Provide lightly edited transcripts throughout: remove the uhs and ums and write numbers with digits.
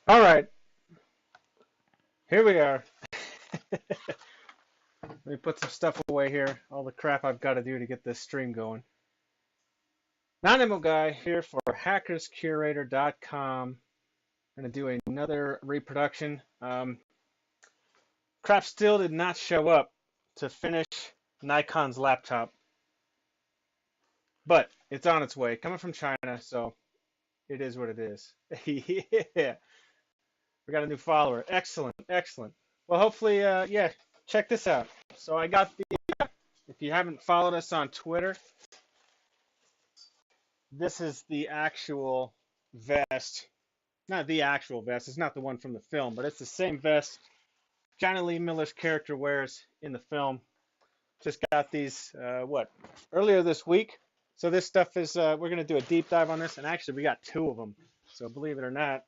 All right, here we are. Let me put some stuff away here. All the crap I've got to do to get this stream going. Anonymous guy here for hackerscurator.com. I'm going to do another reproduction. Crap still did not show up to finish Nikon's laptop, but it's on its way. Coming from China, so it is what it is. Yeah, we got a new follower. Excellent, excellent. Well, hopefully, yeah, check this out. So I got the, if you haven't followed us on Twitter, this is the actual vest. Not the actual vest. It's not the one from the film, but it's the same vest Johnny Lee Miller's character wears in the film. Just got these, earlier this week. So this stuff is, we're going to do a deep dive on this. And actually, we got two of them. So believe it or not,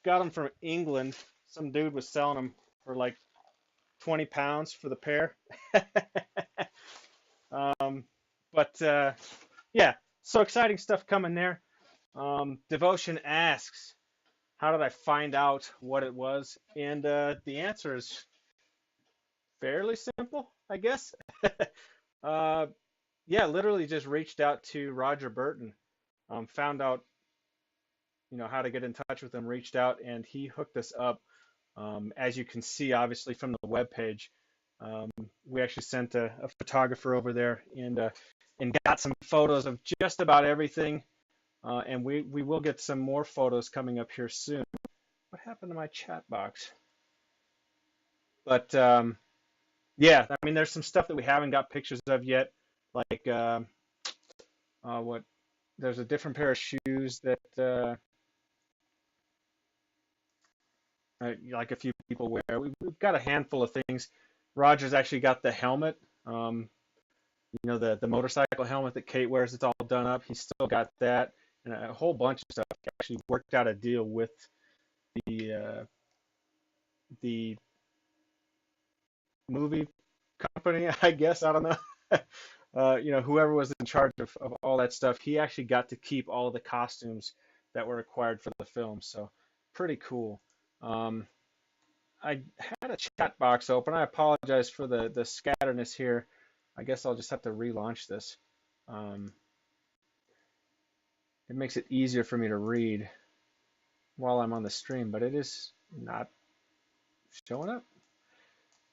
got them from England. Some dude was selling them for like 20 pounds for the pair. but yeah, so exciting stuff coming there. Devotion asks, how did I find out what it was? And the answer is fairly simple, I guess. Yeah, literally just reached out to Roger Burton, found out, how to get in touch with him, reached out, and he hooked us up. As you can see, obviously, from the webpage, we actually sent a photographer over there and got some photos of just about everything. And we will get some more photos coming up here soon. What happened to my chat box? But yeah, I mean, there's some stuff that we haven't got pictures of yet. Like what? There's a different pair of shoes that like a few people wear. We've got a handful of things. Roger's actually got the helmet. The motorcycle helmet that Kate wears. It's all done up. He's still got that and a whole bunch of stuff. He actually worked out a deal with the movie company, I guess. I don't know. Whoever was in charge of all that stuff, he actually got to keep all the costumes that were required for the film. So pretty cool. I had a chat box open. I apologize for the scatterness here. I guess I'll just have to relaunch this. It makes it easier for me to read while I'm on the stream, but it is not showing up.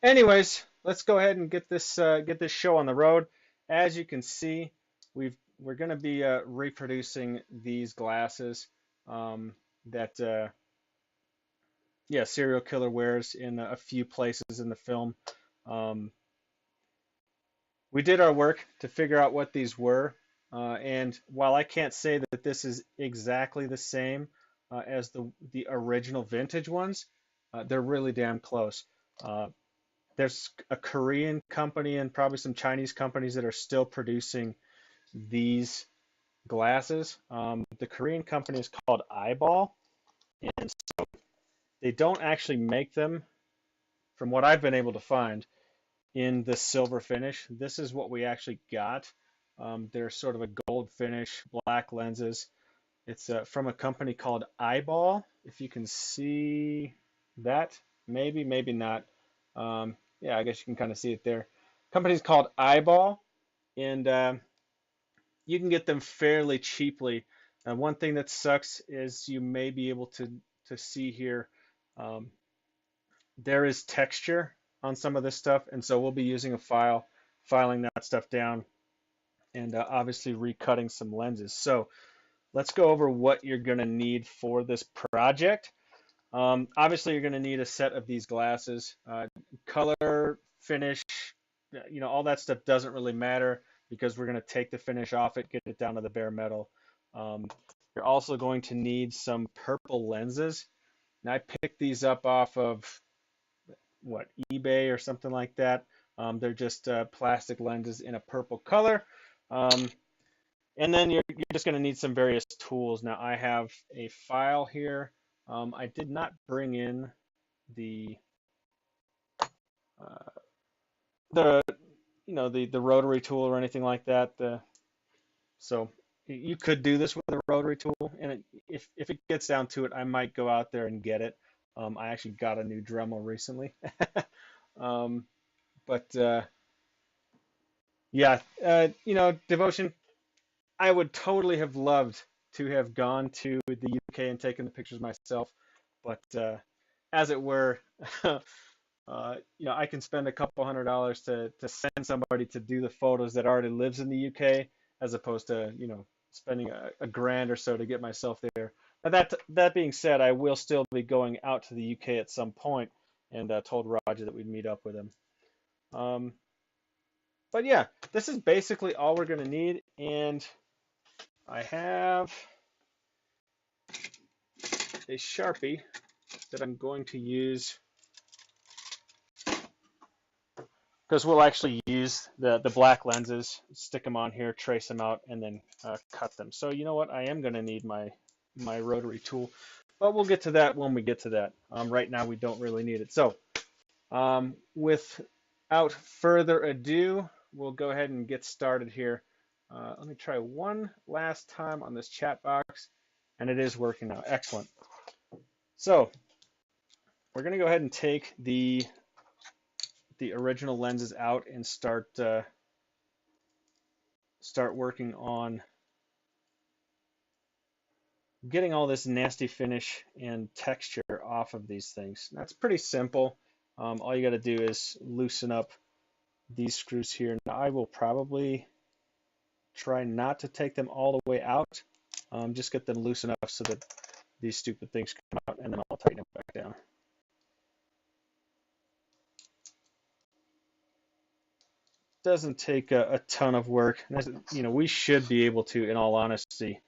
Anyways, let's go ahead and get this show on the road. As you can see, we're going to be reproducing these glasses that serial killer wears in a few places in the film. We did our work to figure out what these were, and while I can't say that this is exactly the same as the original vintage ones, they're really damn close. There's a Korean company and probably some Chinese companies that are still producing these glasses. The Korean company is called Eyeball, and so they don't actually make them, from what I've been able to find, in the silver finish. This is what we actually got. They're sort of a gold finish, black lenses. It's from a company called Eyeball. If you can see that, maybe not. Yeah, I guess you can kind of see it there. Company's called Eyeball, and you can get them fairly cheaply. One thing that sucks is you may be able to see here, there is texture on some of this stuff, and so we'll be using a file, filing that stuff down, and obviously recutting some lenses. So let's go over what you're going to need for this project. Obviously, you're going to need a set of these glasses. Color, finish, all that stuff doesn't really matter because we're going to take the finish off it, get it down to the bare metal. You're also going to need some purple lenses. Now, I picked these up off of, eBay or something like that. They're just plastic lenses in a purple color. And then you're just going to need some various tools. Now, I have a file here. I did not bring in the the rotary tool or anything like that. So you could do this with a rotary tool, and if it gets down to it, I might go out there and get it. I actually got a new Dremel recently. um, but yeah, Devotion, I would totally have loved to have gone to the UK and taken the pictures myself, but as it were, I can spend a couple $100s to send somebody to do the photos that already lives in the UK, as opposed to, spending a grand or so to get myself there. Now that being said, I will still be going out to the UK at some point, and told Roger that we'd meet up with him. Um, but yeah, this is basically all we're going to need, and I have a Sharpie that I'm going to use because we'll actually use the black lenses, stick them on here, trace them out, and then cut them. So you know what? I am going to need my rotary tool, but we'll get to that when we get to that. Right now, we don't really need it. So without further ado, we'll go ahead and get started here. Let me try one last time on this chat box, and it is working now. Excellent. So we're going to go ahead and take the original lenses out and start working on getting all this nasty finish and texture off of these things. That's pretty simple. All you got to do is loosen up these screws here. Now I will probably try not to take them all the way out. Just get them loose enough so that these stupid things come out, and then I'll tighten them back down. Doesn't take a ton of work. We should be able to, in all honesty,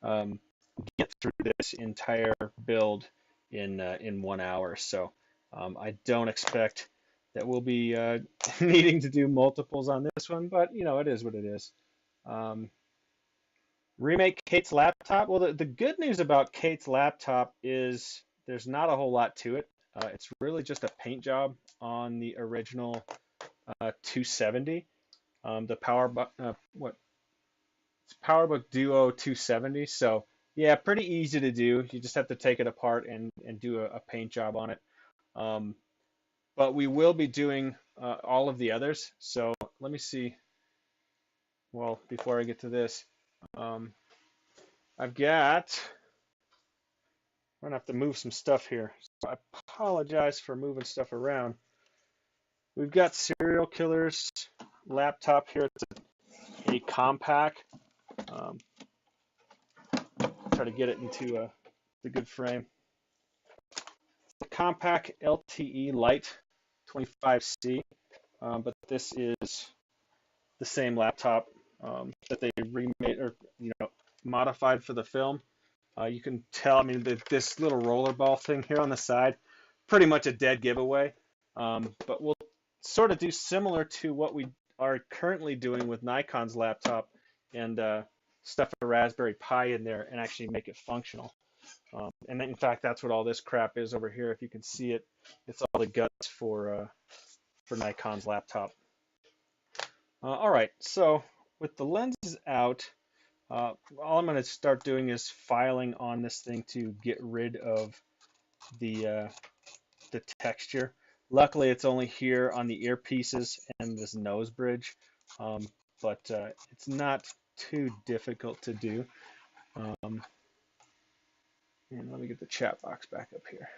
get through this entire build in 1 hour. So I don't expect that we'll be needing to do multiples on this one, but it is what it is. Remake Kate's laptop. Well, the good news about Kate's laptop is there's not a whole lot to it. It's really just a paint job on the original 270. The PowerBook Duo 270. So yeah, pretty easy to do. You just have to take it apart and do a paint job on it. But we will be doing all of the others. So let me see. Well, before I get to this, I'm gonna have to move some stuff here. So I apologize for moving stuff around. We've got Serial Killer's laptop here. It's a compact. Try to get it into the good frame. The compact LTE Lite 25C, but this is the same laptop that they remade or modified for the film. You can tell, I mean, this little rollerball thing here on the side, pretty much a dead giveaway. But we'll sort of do similar to what we are currently doing with Nikon's laptop and stuff a Raspberry Pi in there and actually make it functional. And then, in fact, that's what all this crap is over here. If you can see it, it's all the guts for Nikon's laptop. All right, so with the lenses out, all I'm going to start doing is filing on this thing to get rid of the texture. Luckily, it's only here on the earpieces and this nose bridge, but it's not too difficult to do. And let me get the chat box back up here.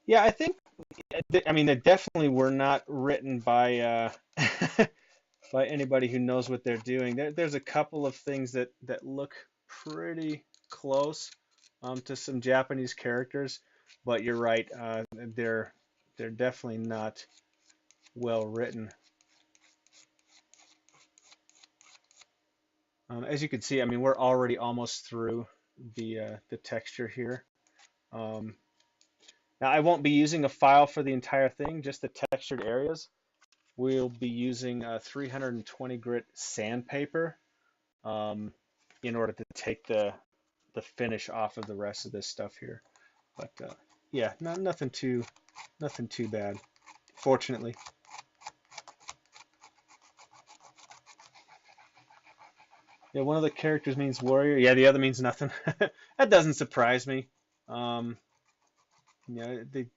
Yeah, I mean, they definitely were not written by by anybody who knows what they're doing. There's a couple of things that look pretty close to some Japanese characters, but you're right, they're definitely not well written. As you can see, I mean, we're already almost through the texture here. Now, I won't be using a file for the entire thing, just the textured areas. We'll be using 320 grit sandpaper in order to take the finish off of the rest of this stuff here. But yeah, nothing too bad, fortunately. Yeah, one of the characters means warrior. Yeah, the other means nothing. That doesn't surprise me. Um, they,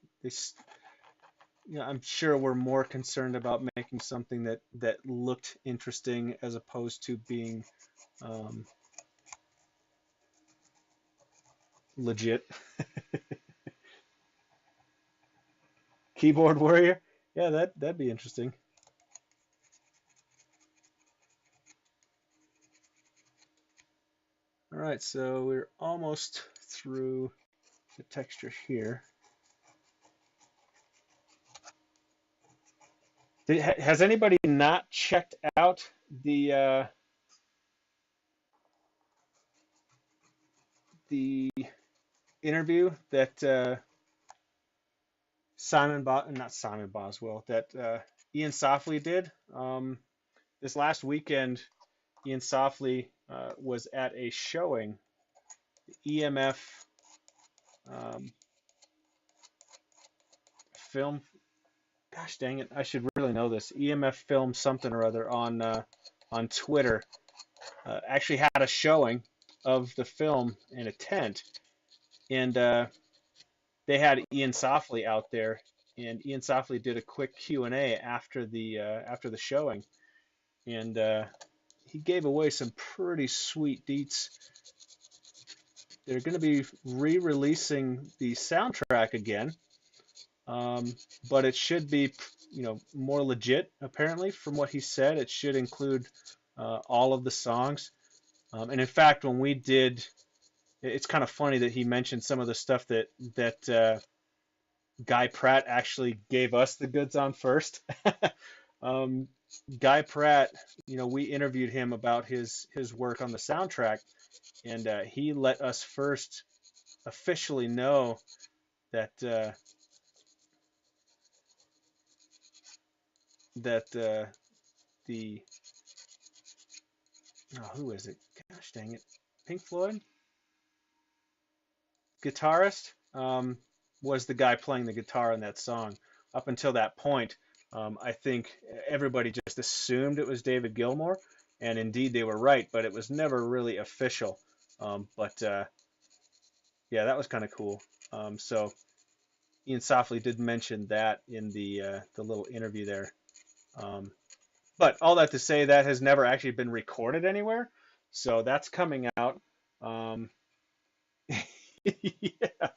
I'm sure we're more concerned about making something that looked interesting as opposed to being um, legit. Keyboard warrior. Yeah, that'd be interesting. All right, so we're almost through the texture here. Has anybody not checked out the interview that not Simon Boswell, that Ian Softly did this last weekend? Ian Softly was at a showing, EMF um, film. Gosh dang it, I should really know this. EMF film something or other on Twitter. Actually had a showing of the film in a tent, and they had Ian Softly out there, and Ian Softly did a quick Q&A after the showing, and he gave away some pretty sweet deets. They're going to be re-releasing the soundtrack again, um, but it should be, more legit. Apparently, from what he said, it should include all of the songs. And in fact, when we did, it's kind of funny that he mentioned some of the stuff that Guy Pratt actually gave us the goods on first. um, Guy Pratt, we interviewed him about his work on the soundtrack, and he let us first officially know that the who is it? Gosh dang it, Pink Floyd guitarist was the guy playing the guitar in that song. Up until that point, I think everybody just assumed it was David Gilmour, and indeed they were right, but it was never really official. But yeah, that was kind of cool. So Ian Softly did mention that in the little interview there. Um, but all that to say, that has never actually been recorded anywhere, so that's coming out. Um, yeah,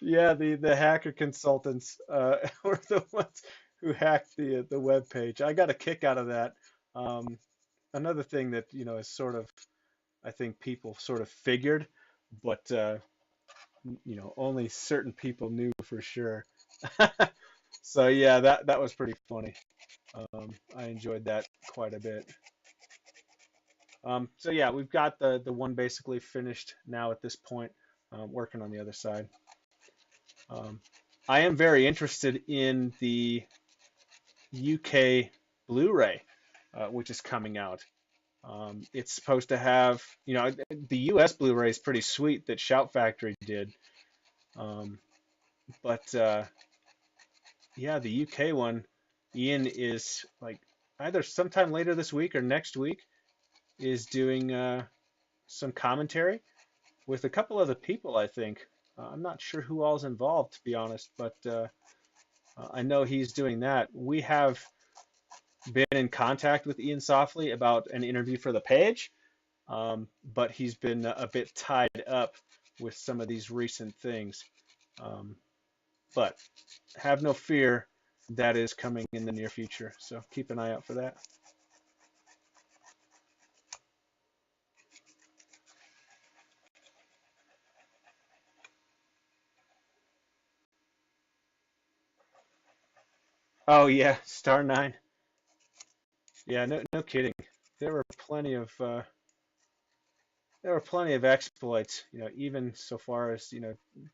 yeah, the hacker consultants were the ones who hacked the web page. I got a kick out of that. Um, Another thing that is sort of, I think people sort of figured, but only certain people knew for sure. So yeah, that was pretty funny. I enjoyed that quite a bit. So yeah, we've got the one basically finished now at this point. Working on the other side. Um, I am very interested in the UK Blu-ray, which is coming out. It's supposed to have, the US Blu-ray is pretty sweet that Shout Factory did, um, but yeah, the UK one, Ian is like either sometime later this week or next week is doing some commentary with a couple other people, I think. I'm not sure who all's involved, to be honest, but I know he's doing that. We have been in contact with Ian Softly about an interview for the page, but he's been a bit tied up with some of these recent things. Um, but have no fear, that is coming in the near future. So keep an eye out for that. Oh yeah, Star 9. Yeah, no kidding. There were plenty of exploits, even so far as,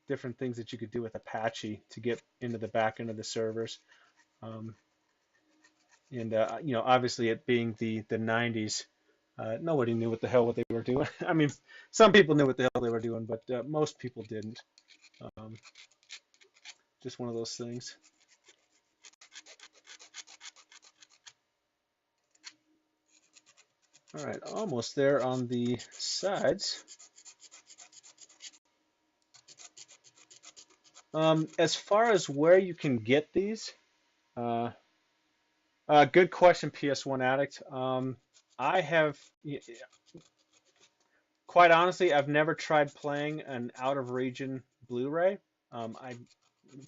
different things that you could do with Apache to get into the back end of the servers. Um, and obviously it being the 90s, nobody knew what they were doing. I mean, some people knew what the hell they were doing, but most people didn't. Um, just one of those things. All right, almost there on the sides. As far as where you can get these, uh, good question, PS1 Addict. I have, quite honestly, I've never tried playing an out-of-region Blu-ray. I'm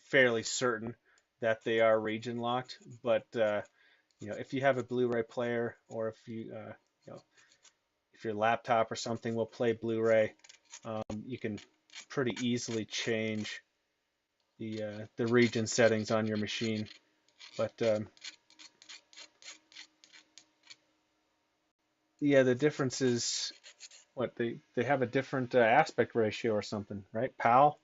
fairly certain that they are region locked, but if you have a Blu-ray player, or you know, if your laptop or something will play Blu-ray, you can pretty easily change the region settings on your machine. But yeah, the difference is what they have a different aspect ratio or something, right? PAL.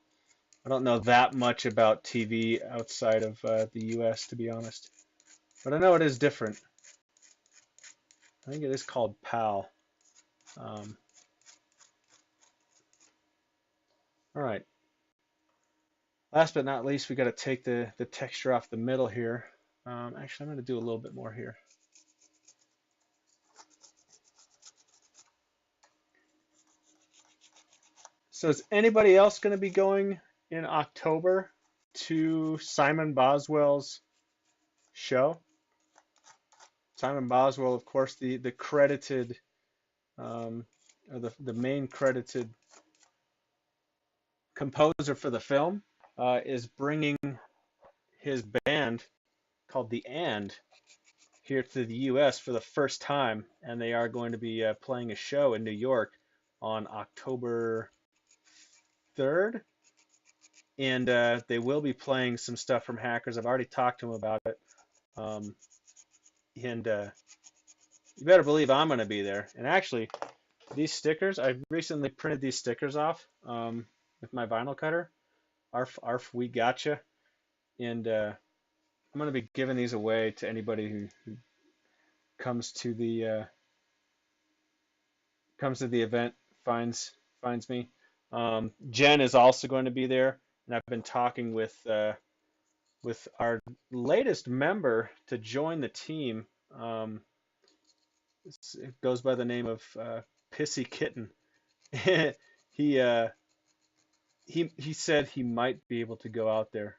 I don't know that much about TV outside of the U.S. to be honest, but I know it is different. I think it is called PAL. Um, all right. Last but not least, we got to take the texture off the middle here. Actually, I'm going to do a little bit more here. So is anybody else going to be going in October to Simon Boswell's show? Simon Boswell, of course, the credited, or the main credited composer for the film, is bringing his band called the And here to the U.S. for the first time, and they are going to be playing a show in New York on October 3rd, and they will be playing some stuff from Hackers. I've already talked to him about it, um, and you better believe I'm going to be there. And actually, these stickers, I recently printed these stickers off with my vinyl cutter. Arf, arf, we gotcha. And I'm going to be giving these away to anybody who comes to the event, finds me. Jen is also going to be there, and I've been talking with our latest member to join the team. Um, it goes by the name of Pissy Kitten. he he said he might be able to go out there.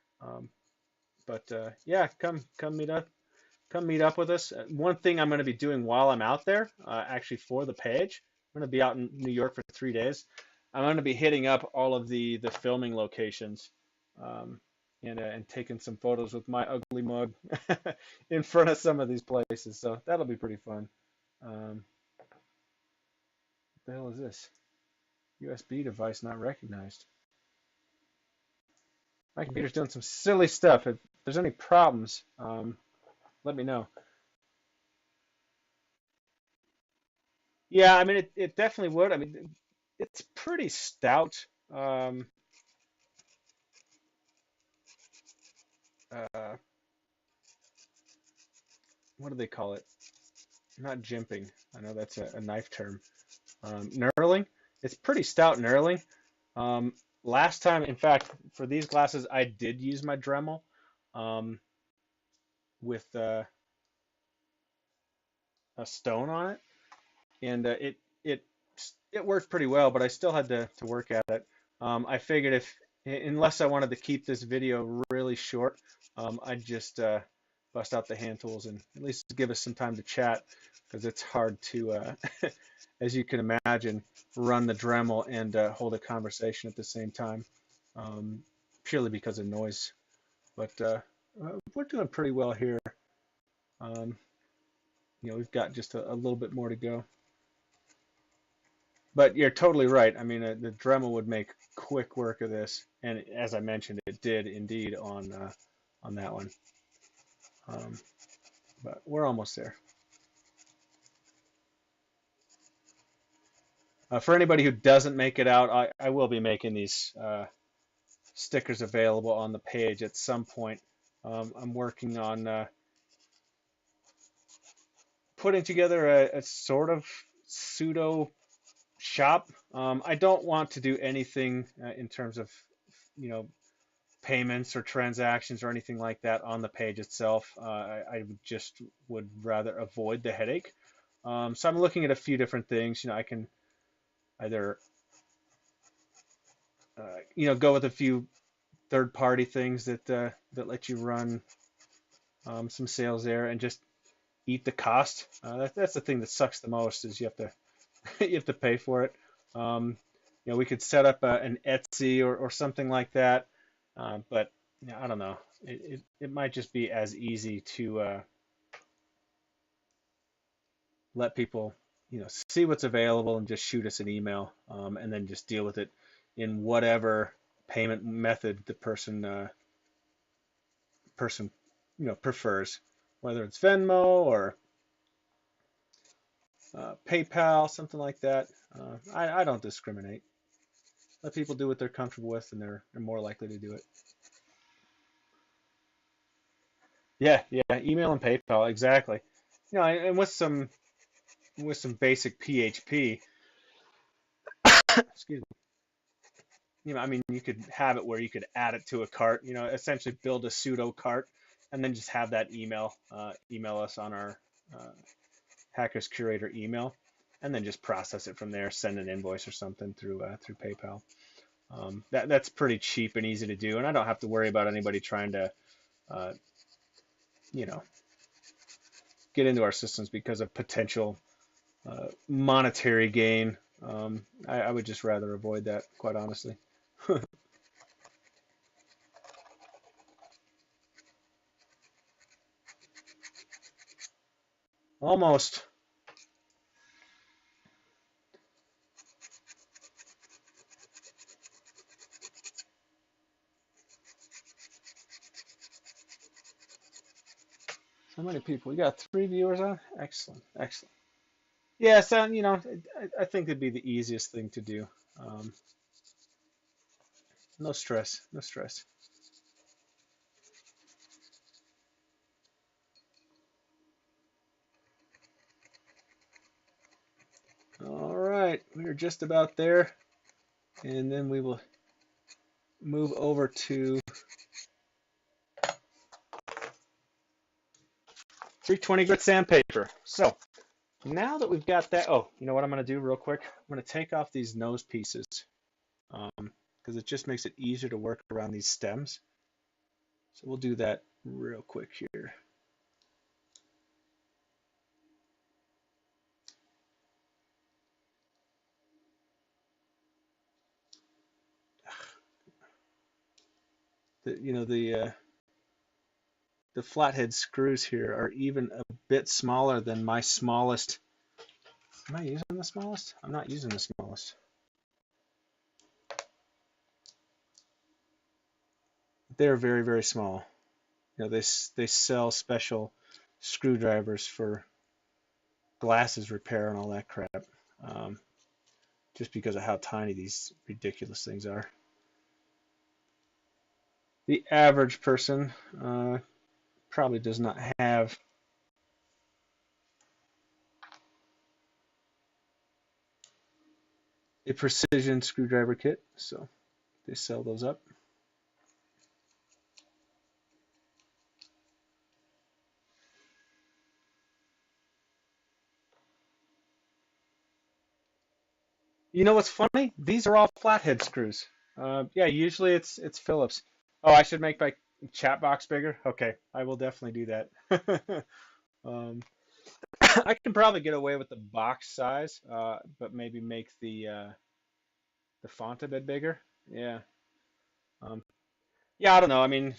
But yeah, come meet up with us. One thing I'm going to be doing while I'm out there, actually for the page, I'm going to be out in New York for 3 days. I'm going to be hitting up all of the filming locations, um, and taking some photos with my ugly mug in front of some of these places. So that'll be pretty fun. What the hell is this? USB device not recognized. My computer's doing some silly stuff. If there's any problems, let me know. Yeah, I mean, it definitely would. I mean, it's pretty stout. Uh, what do they call it? Not jimping. I know that's a knife term. Knurling. It's pretty stout knurling. Um, Last time, in fact, for these glasses, I did use my Dremel um, with a stone on it, and it it worked pretty well, but I still had to work at it. I figured if unless I wanted to keep this video really short, I'd just bust out the hand tools and at least give us some time to chat because it's hard to, as you can imagine, run the Dremel and hold a conversation at the same time, um, purely because of noise. But we're doing pretty well here. Um, we've got just a little bit more to go. But you're totally right. I mean, the Dremel would make quick work of this, and as I mentioned, it did indeed on that one. Um, but we're almost there. For anybody who doesn't make it out, I will be making these stickers available on the page at some point. I'm working on putting together a sort of pseudo shop. I don't want to do anything in terms of, you know, payments or transactions or anything like that on the page itself. I just would rather avoid the headache. So I'm looking at a few different things. I can either go with a few third-party things that let you run some sales there and just eat the cost. That's the thing that sucks the most is you have to you have to pay for it. Um, we could set up an Etsy or something like that, but I don't know. It might just be as easy to let people see what's available and just shoot us an email, and then just deal with it in whatever payment method the person prefers, whether it's Venmo or PayPal, something like that. I don't discriminate. Let people do what they're comfortable with, and they're more likely to do it. Yeah, yeah, email and PayPal, exactly. And with some basic PHP, excuse me. I mean, you could have it where you could add it to a cart. Essentially build a pseudo cart, and then just have that email us on our uh, Hackers Curator email, and then just process it from there. Send an invoice or something through PayPal. That's pretty cheap and easy to do, and I don't have to worry about anybody trying to, uh, you know, get into our systems because of potential monetary gain. I would just rather avoid that, quite honestly. Almost. So many people. We got 3 viewers on. Excellent, excellent. Yeah, so I think it'd be the easiest thing to do. Um, no stress, no stress. All right, we're just about there, and then we will move over to 320 grit sandpaper. So now that we've got that, oh, you know what I'm going to do real quick? I'm going to take off these nose pieces because it just makes it easier to work around these stems. So we'll do that real quick here. The flathead screws here are even a bit smaller than my smallest. Am I using the smallest? I'm not using the smallest. They're very, very small. They sell special screwdrivers for glasses repair and all that crap, um, just because of how tiny these ridiculous things are. The average person probably does not have a precision screwdriver kit, so they sell those up. You know what's funny? These are all flathead screws. Yeah, usually it's Phillips. Oh, I should make my chat box bigger. Okay, I will definitely do that. um, I can probably get away with the box size, but maybe make the font a bit bigger. Yeah. Um, yeah, I don't know. I mean,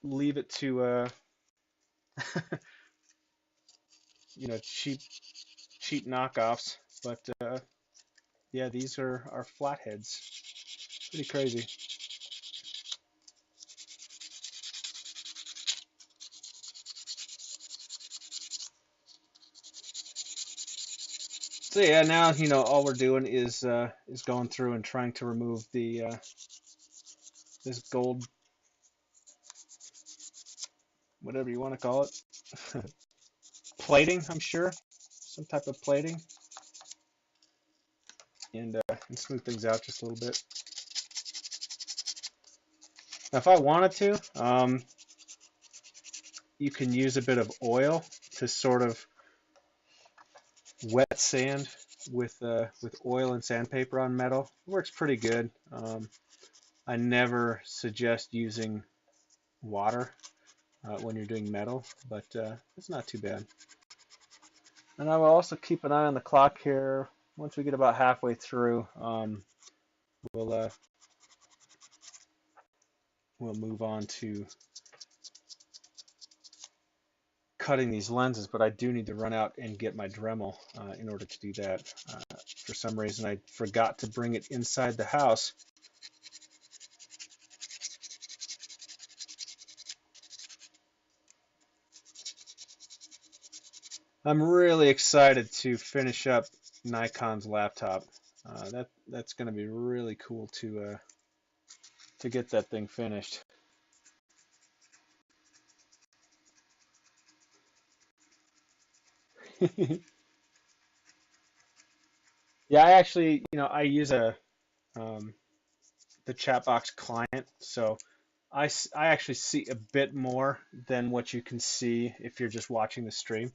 leave it to cheap knockoffs, but yeah, these are flatheads. Pretty crazy. So yeah, now all we're doing is going through and trying to remove the this gold, whatever you want to call it, plating. I'm sure some type of plating, and smooth things out just a little bit. Now, if I wanted to, you can use a bit of oil to sort of wet sand with oil and sandpaper on metal. It works pretty good. I never suggest using water when you're doing metal, but it's not too bad. And I will also keep an eye on the clock here. Once we get about halfway through, we'll uh, we'll move on to cutting these lenses, but I do need to run out and get my Dremel in order to do that. For some reason, I forgot to bring it inside the house. I'm really excited to finish up Nikon's laptop. That's going to be really cool to get that thing finished. Yeah, I actually, I use um, the chat box client, so I actually see a bit more than what you can see if you're just watching the stream.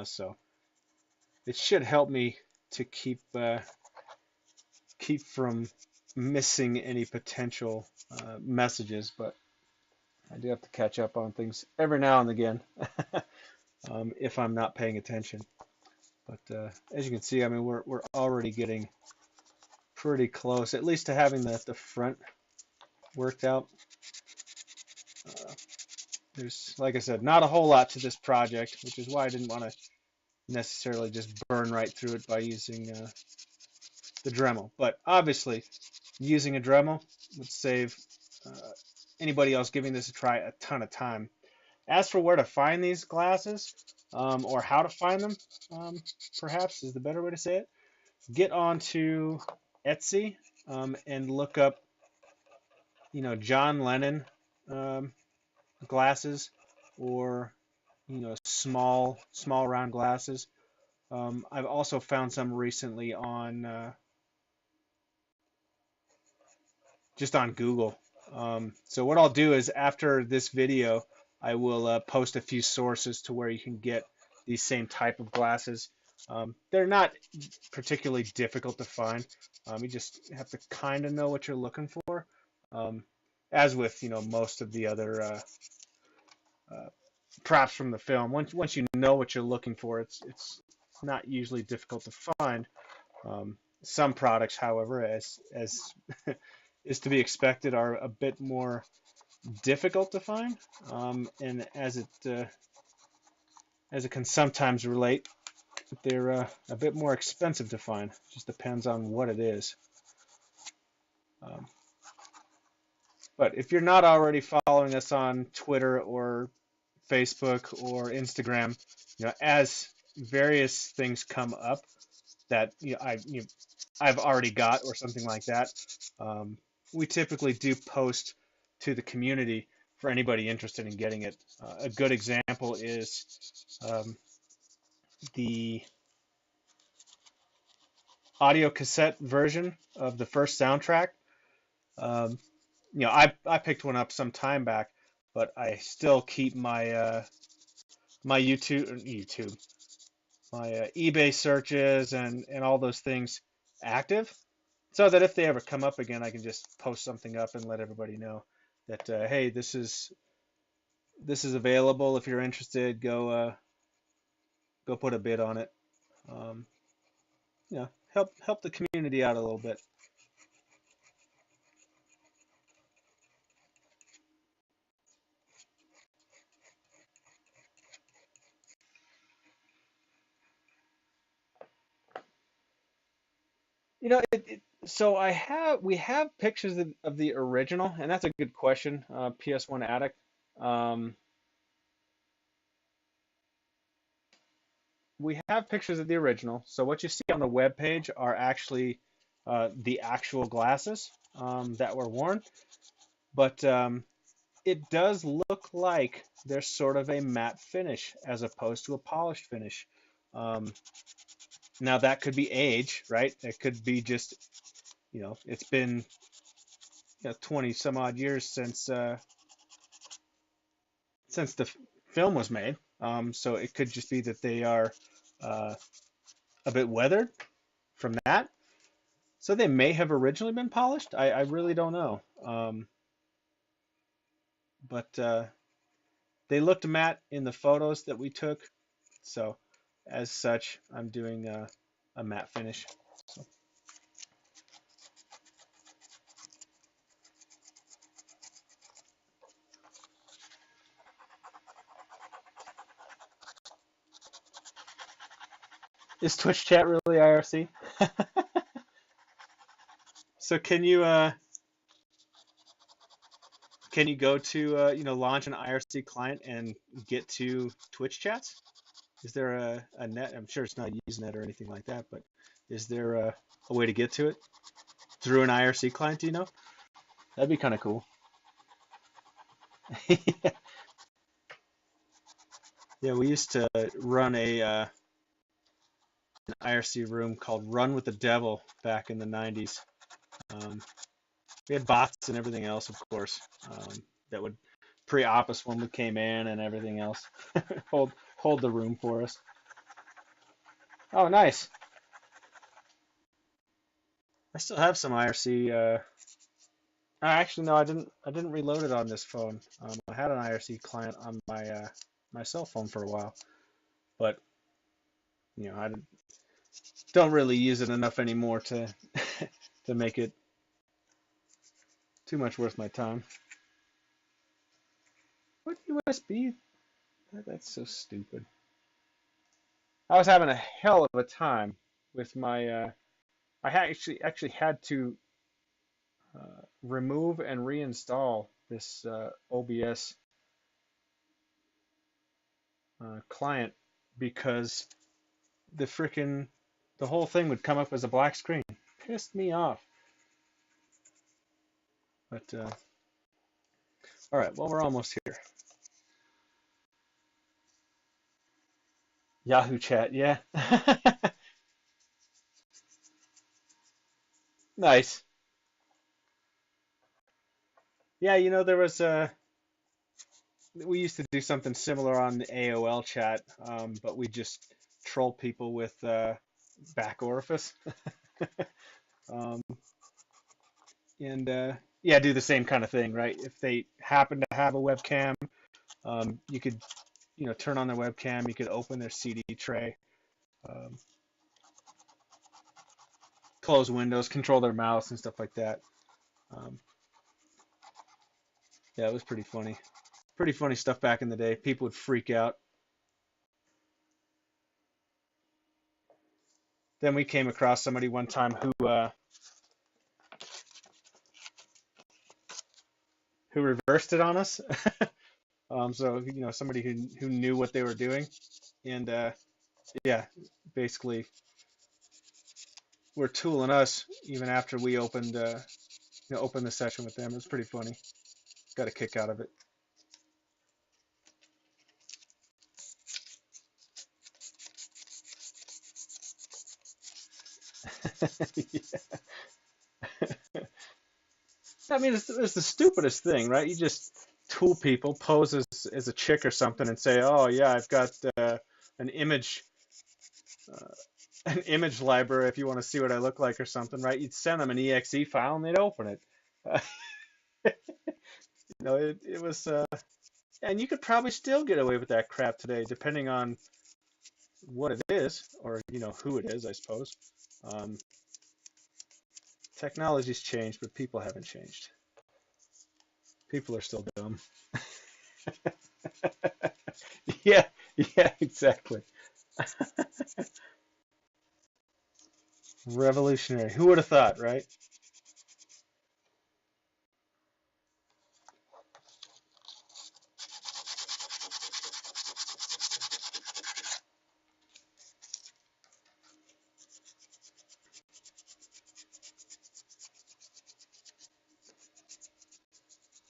So it should help me to keep from missing any potential messages, but I do have to catch up on things every now and again if I'm not paying attention. But as you can see, I mean, we're already getting pretty close, at least to having the front worked out. There's, like I said, not a whole lot to this project, which is why I didn't want to necessarily just burn right through it by using the Dremel. But obviously, using a Dremel would save uh, anybody else giving this a try a ton of time. As for where to find these glasses, or how to find them, perhaps is the better way to say it, get onto Etsy and look up, John Lennon um, glasses, or small round glasses. I've also found some recently on just on Google. So what I'll do is after this video, I will post a few sources to where you can get these same type of glasses. They're not particularly difficult to find. You just have to kind of know what you're looking for. Um, as with most of the other uh, props from the film, once you know what you're looking for, it's not usually difficult to find. Some products, however, as is to be expected, are a bit more difficult to find, and as it can sometimes relate, they're a bit more expensive to find. It just depends on what it is. Um, but if you're not already following us on Twitter or Facebook or Instagram, as various things come up that I've already got or something like that, um, we typically do post to the community for anybody interested in getting it. A good example is um, the audio cassette version of the first soundtrack. Um, I picked one up some time back, but I still keep my YouTube, my eBay searches and all those things active, so that if they ever come up again, I can just post something up and let everybody know that hey, this is available. If you're interested, go put a bid on it. Um, help the community out a little bit. So we have pictures of the original, and that's a good question. PS1 Addict. Um, we have pictures of the original. So what you see on the web page are actually the actual glasses that were worn, but it does look like there's sort of a matte finish as opposed to a polished finish. Um, Now that could be age, right? It could be just, it's been 20 some odd years since the film was made. So it could just be that they are uh, a bit weathered from that. So they may have originally been polished. I really don't know. But they looked matte in the photos that we took. So as such, I'm doing a matte finish. So. Is Twitch chat really IRC? So can you go to launch an IRC client and get to Twitch chats? Is there a net? I'm sure it's not Usenet or anything like that, but is there a way to get to it through an IRC client? Do you know? That'd be kind of cool. Yeah, we used to run an IRC room called Run with the Devil back in the 90s. Um, we had bots and everything else, of course, that would pre-op us when we came in and everything else. hold the room for us. Oh, nice. I still have some IRC. Actually, no, I didn't reload it on this phone. I had an IRC client on my cell phone for a while, but I don't really use it enough anymore to to make it too much worth my time. What USB? That's so stupid. I was having a hell of a time with my. I actually had to remove and reinstall this OBS client because the whole thing would come up as a black screen. Pissed me off. But all right, well, we're almost here. Yahoo chat, yeah. Nice. Yeah, there was we used to do something similar on the AOL chat, but we just troll people with back orifice. um, and yeah, do the same kind of thing, right? If they happen to have a webcam, you could, turn on their webcam, you could open their CD tray, um, close windows, control their mouse and stuff like that. Um, yeah, it was pretty funny. Pretty funny stuff back in the day. People would freak out. Then we came across somebody one time who reversed it on us. So somebody who knew what they were doing, and yeah, basically were tooling us even after we opened the session with them. It was pretty funny. Got a kick out of it. Yeah. I mean, it's the stupidest thing, right? You just tool people, pose as a chick or something, and say, "Oh yeah, I've got an image uh, an image library if you want to see what I look like or something," right? You'd send them an exe file and they'd open it. Uh, it was, and you could probably still get away with that crap today, depending on what it is or who it is, I suppose. Um, Technology's changed, but people haven't changed. People are still dumb. Yeah, yeah, exactly. Revolutionary. Who would have thought, right?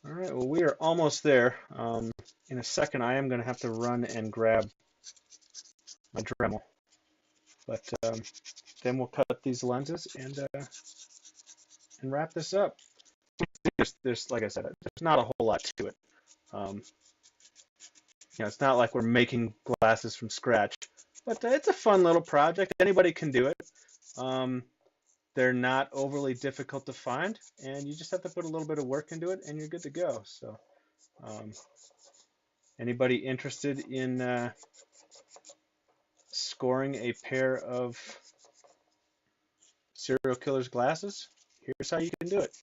All right, well, we are almost there. In a second, I am going to have to run and grab my Dremel. But then we'll cut these lenses and wrap this up. There's like I said, there's not a whole lot to it. Um, it's not like we're making glasses from scratch. But it's a fun little project. Anybody can do it. Um, they're not overly difficult to find, and you just have to put a little bit of work into it, and you're good to go. So, um, anybody interested in scoring a pair of serial killer's glasses? Here's how you can do it.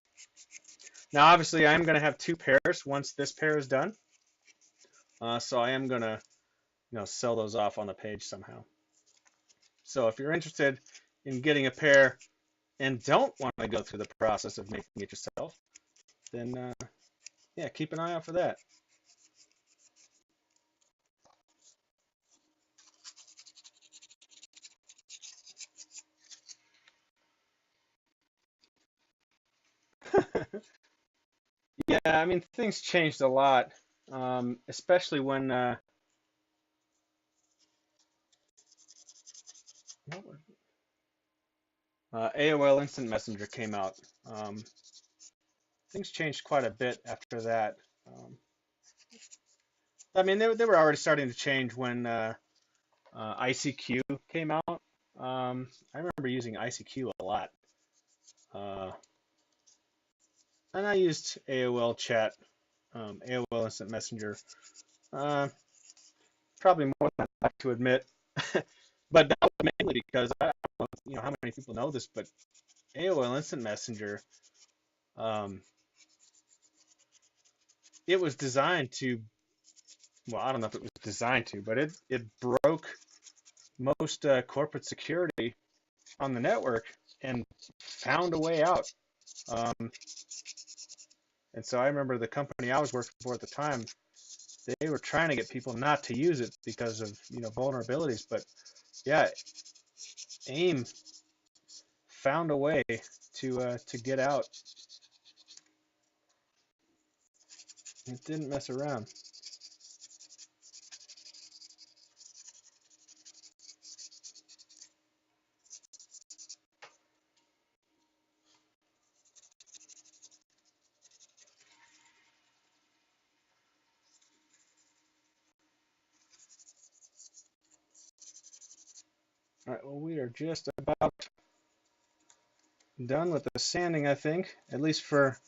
Now, obviously, I'm going to have two pairs once this pair is done. So I am going to, sell those off on the page somehow. So if you're interested in getting a pair and don't want to go through the process of making it yourself, then yeah, keep an eye out for that. Yeah, I mean, things changed a lot, especially when AOL Instant Messenger came out. Um, Things changed quite a bit after that. Um, I mean, they were already starting to change when ICQ came out. I remember using ICQ a lot. Uh, and I used AOL Chat, AOL Instant Messenger, uh, probably more than I like to admit. But that was mainly because I don't know, how many people know this, but AOL Instant Messenger, um, it was designed to, well, I don't know if it was designed to, but it broke most corporate security on the network and found a way out. Um, and so I remember the company I was working for at the time, they were trying to get people not to use it because of vulnerabilities. But yeah, AIM found a way to get out. It didn't mess around. All right, well, we are just about done with the sanding, I think. At least for,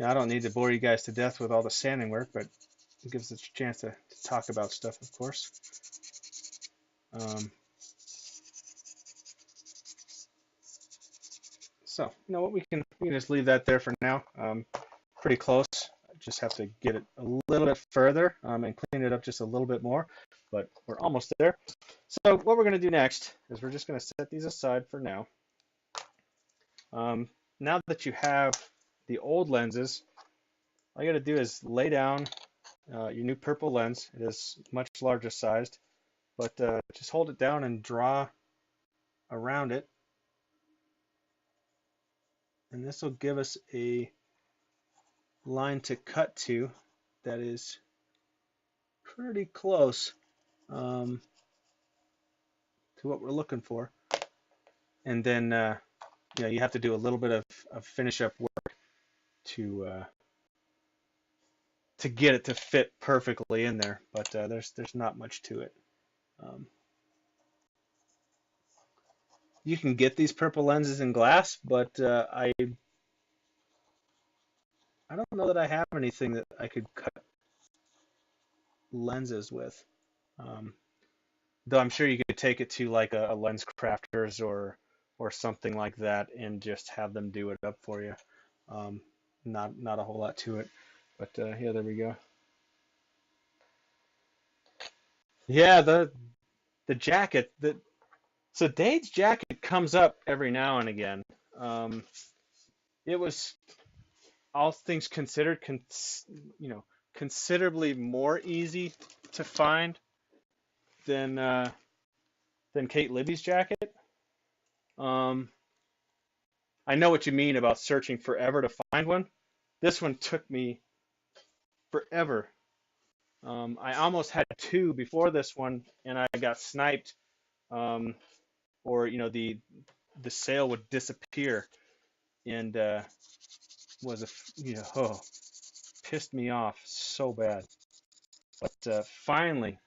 I don't need to bore you guys to death with all the sanding work, but it gives us a chance to talk about stuff, of course. Um, so, you know what, we can just leave that there for now. Pretty close. I just have to get it a little bit further and clean it up just a little bit more, but we're almost there. So what we're going to do next is we're just going to set these aside for now. Now that you have the old lenses, all you got to do is lay down your new purple lens. It is much larger sized, but just hold it down and draw around it. And this will give us a line to cut to that is pretty close to what we're looking for. And then you have to do a little bit of finish up work to get it to fit perfectly in there, but there's not much to it. Um, you can get these purple lenses in glass, but I don't know that I have anything that I could cut lenses with. Um, though I'm sure you could take it to like a lens crafters or something like that and just have them do it up for you. Um, not a whole lot to it, but yeah, there we go. Yeah, the jacket that so Dade's jacket comes up every now and again. Um, it was all things considered, you know, considerably more easy to find than Kate Libby's jacket. Um, I know what you mean about searching forever to find one. This one took me forever. I almost had two before this one, and I got sniped, um, or the sale would disappear, and was pissed me off so bad. But finally,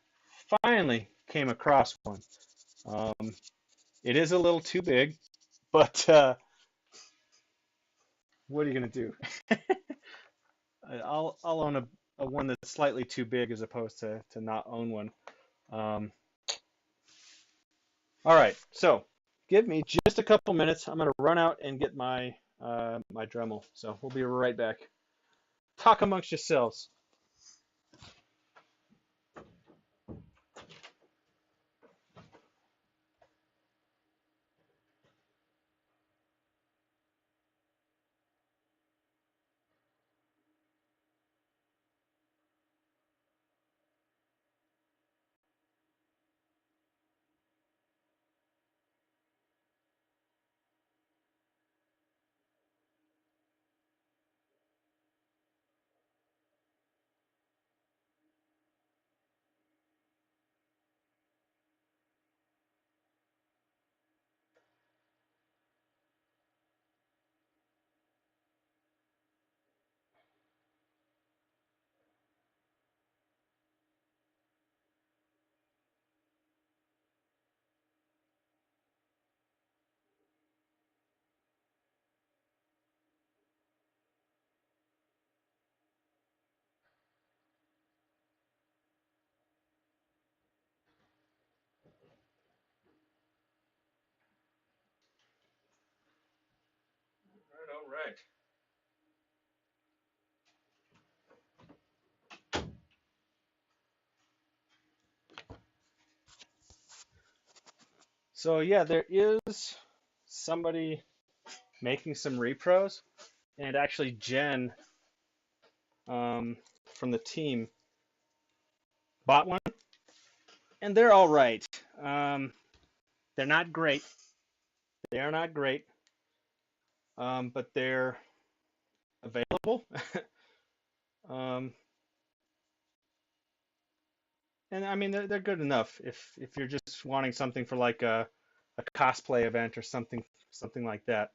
came across one. Um, it is a little too big, but what are you gonna do? I'll own a one that's slightly too big as opposed to not own one. Um, all right, so give me just a couple minutes. I'm gonna run out and get my my Dremel. So we'll be right back. Talk amongst yourselves. All right. So yeah, there is somebody making some repros, and actually Jen um, from the team bought one, and they're all right. Um, they're not great. They are not great, but they're available. um, and I mean they're good enough if you're just wanting something for like a cosplay event or something like that.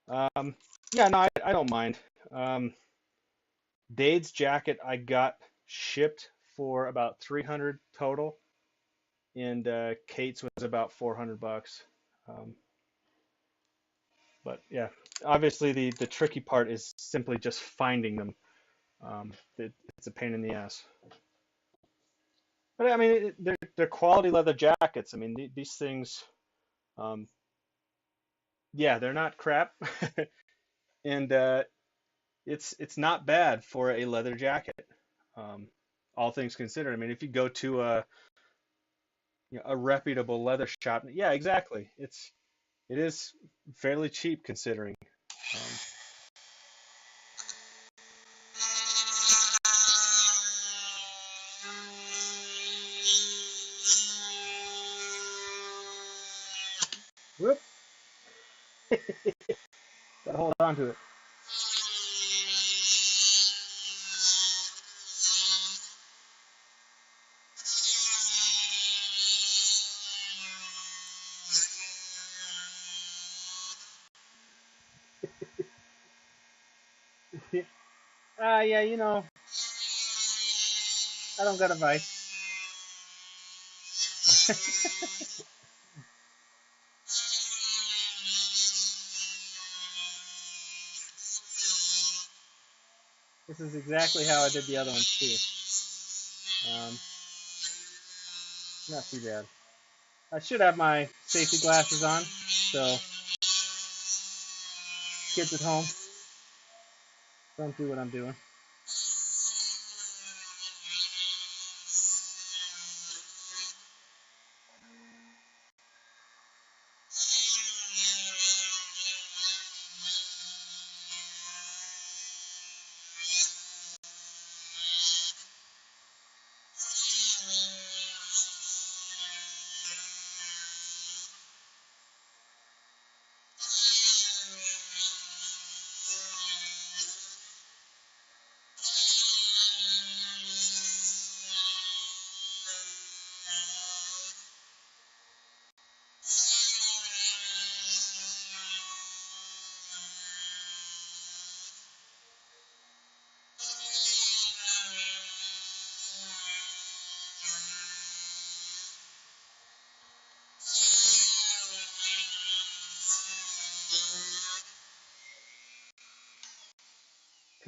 Um, yeah, no, I don't mind. Um, Dade's jacket I got shipped for about 300 total, and Kate's was about 400 bucks. Um, but yeah, obviously the tricky part is simply just finding them. It's a pain in the ass. But I mean, they're quality leather jackets. I mean, these things, um, yeah, they're not crap, and it's not bad for a leather jacket. Um, all things considered. I mean, if you go to a reputable leather shop, yeah, exactly. It is fairly cheap considering. Um, whoop, gotta hold on to it. Yeah, I don't got a vice. This is exactly how I did the other ones too. Um, not too bad. I should have my safety glasses on, so kids at home don't do what I'm doing.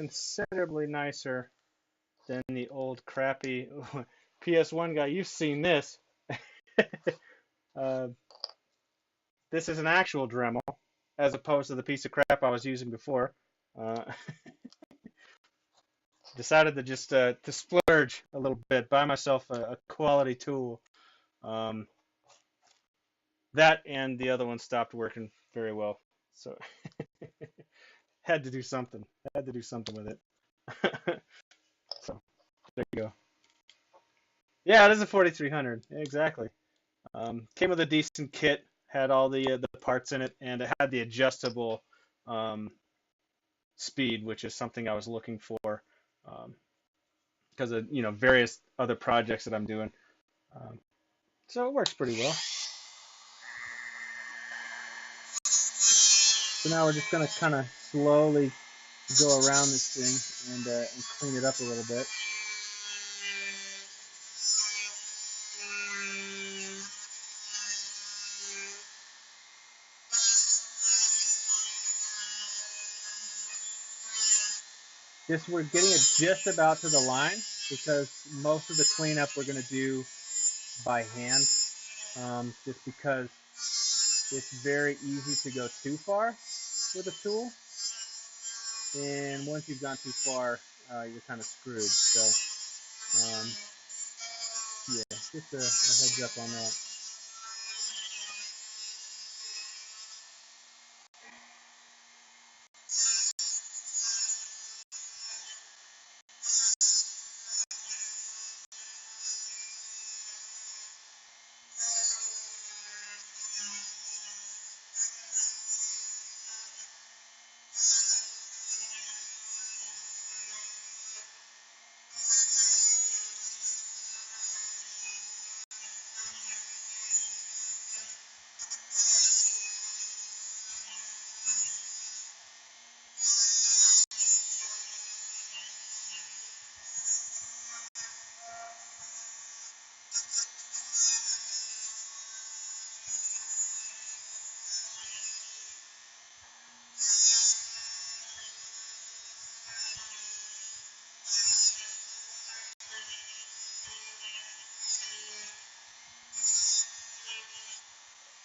considerably nicer than the old crappy PS1 guy. You've seen this. uh, this is an actual Dremel, as opposed to the piece of crap I was using before. Uh, decided to just to splurge a little bit, buy myself a quality tool. Um, that and the other one stopped working very well, so had to do something. Had to do something with it. So there you go. Yeah, it is a 4300. Exactly. Came with a decent kit, had all the parts in it, and it had the adjustable um, speed, which is something I was looking for because of various other projects that I'm doing. Um, so it works pretty well. So now we're just gonna kind of slowly go around this thing and clean it up a little bit. We're getting it just about to the line because most of the cleanup we're going to do by hand, just because it's very easy to go too far with a tool, and once you've gone too far, you're kind of screwed. So, yeah, just a heads up on that.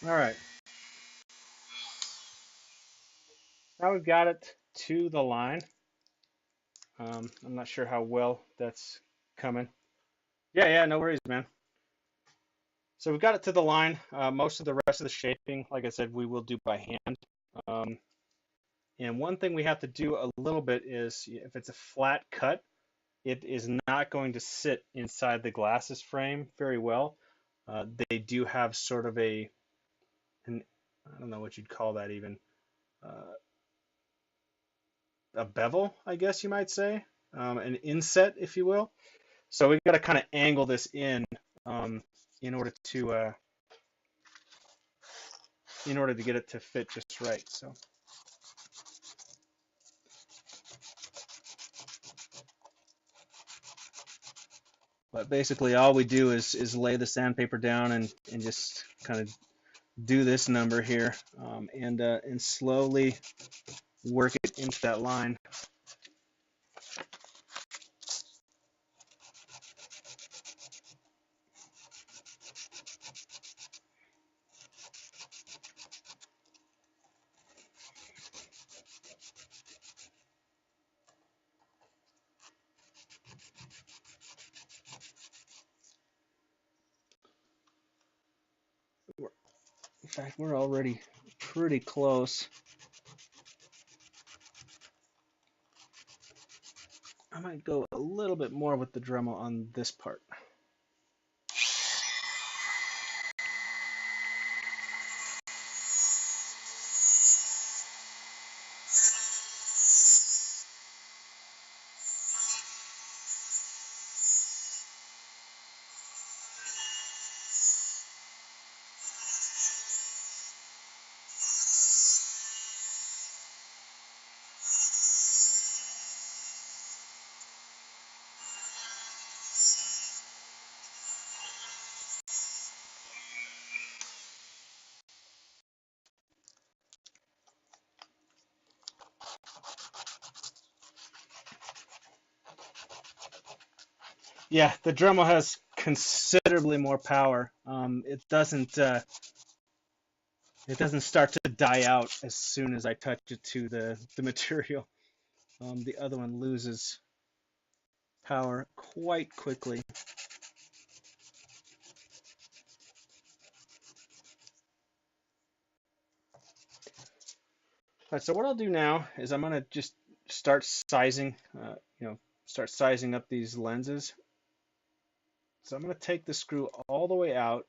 All right, now we've got it to the line. I'm not sure how well that's coming. Yeah, no worries, man. So we've got it to the line. Most of the rest of the shaping, like I said, we will do by hand. Um, and one thing we have to do a little bit is if it's a flat cut, it is not going to sit inside the glasses frame very well. They do have sort of I don't know what you'd call that even, uh, a bevel, I guess you might say, an inset, if you will. So we've got to kind of angle this um, in order to get it to fit just right. So. But basically, all we do is lay the sandpaper down and just kind of do this number here, and slowly work it into that line. In fact, we're already pretty close. I might go a little bit more with the Dremel on this part. Yeah, the Dremel has considerably more power. It doesn't start to die out as soon as I touch it to the material. The other one loses power quite quickly. All right, so what I'll do now is I'm gonna just start sizing, start sizing up these lenses. So I'm gonna take the screw all the way out,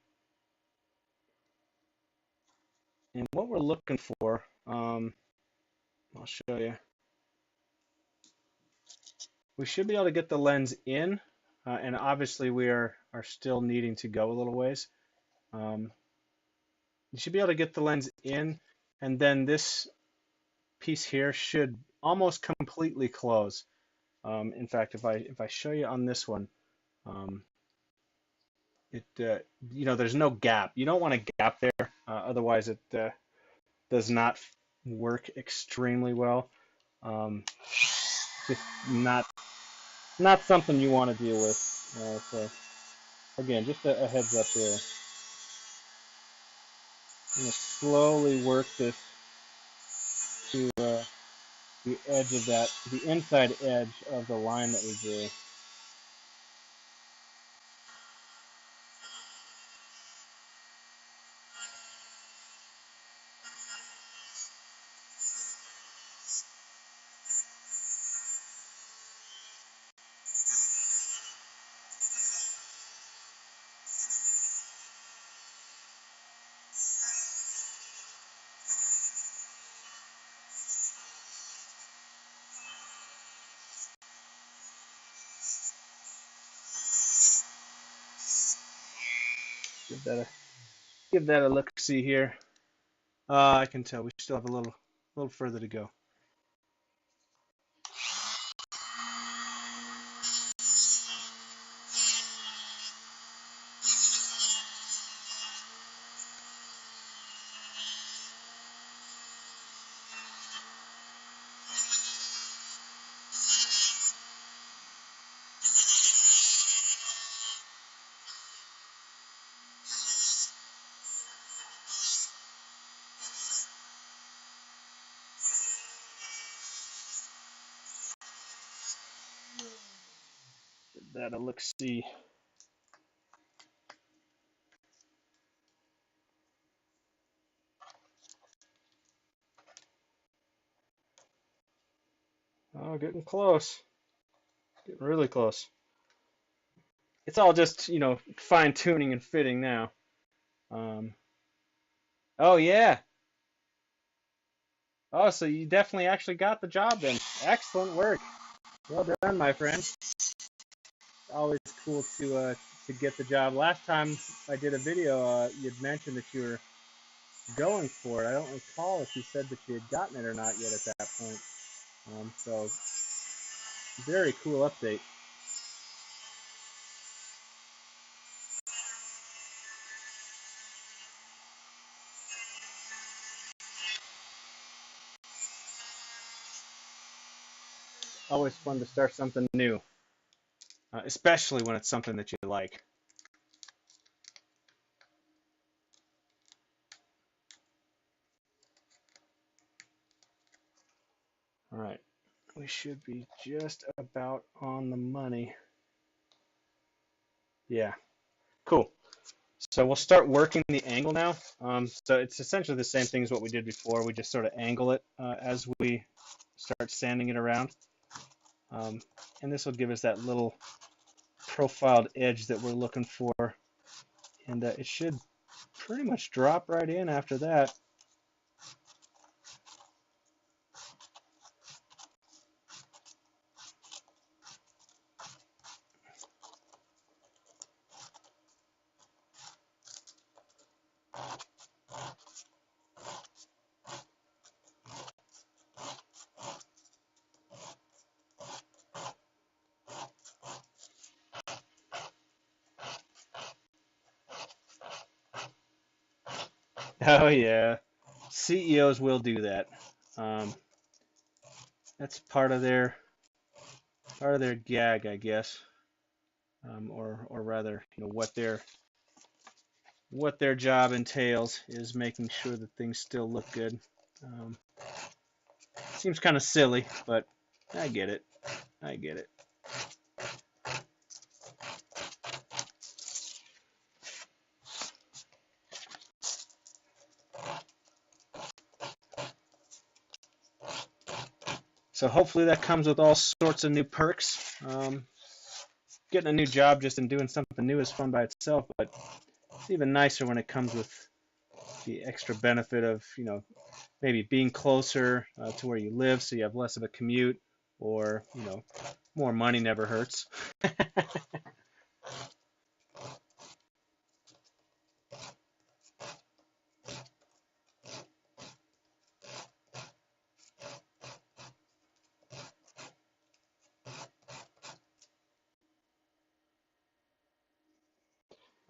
and what we're looking for, I'll show you. We should be able to get the lens in, and obviously we are still needing to go a little ways. Um, you should be able to get the lens in, and then this piece here should almost completely close. In fact, if I show you on this one, um, there's no gap. You don't want a gap there, otherwise it does not work extremely well. Um, just not something you want to deal with. So again, just a heads up there. I'm gonna slowly work this to the edge of the inside edge of the line that we drew. Give that a look-see here. I can tell we still have a little further to go. Give that a look-see. Oh, getting close. Getting really close. It's all just, fine tuning and fitting now. Um, oh yeah. Oh, so you definitely actually got the job then. Excellent work. Well done, my friend. Always cool to get the job. Last time I did a video, you'd mentioned that you were going for it. I don't recall if you said that you had gotten it or not yet at that point. So very cool update. Always fun to start something new, especially when it's something that you like. All right, we should be just about on the money. Yeah, cool. So we'll start working the angle now. So it's essentially the same thing as what we did before. We just sort of angle it as we start sanding it around. And this will give us that little profiled edge that we're looking for. And it should pretty much drop right in after that. Oh yeah, CEOs will do that. Um, that's part of their gag, I guess. or rather, what their job entails is making sure that things still look good. Um, Seems kind of silly, but I get it. I get it. So hopefully that comes with all sorts of new perks. Getting a new job just in doing something new is fun by itself, but it's even nicer when it comes with the extra benefit of, maybe being closer to where you live so you have less of a commute, or, more money never hurts.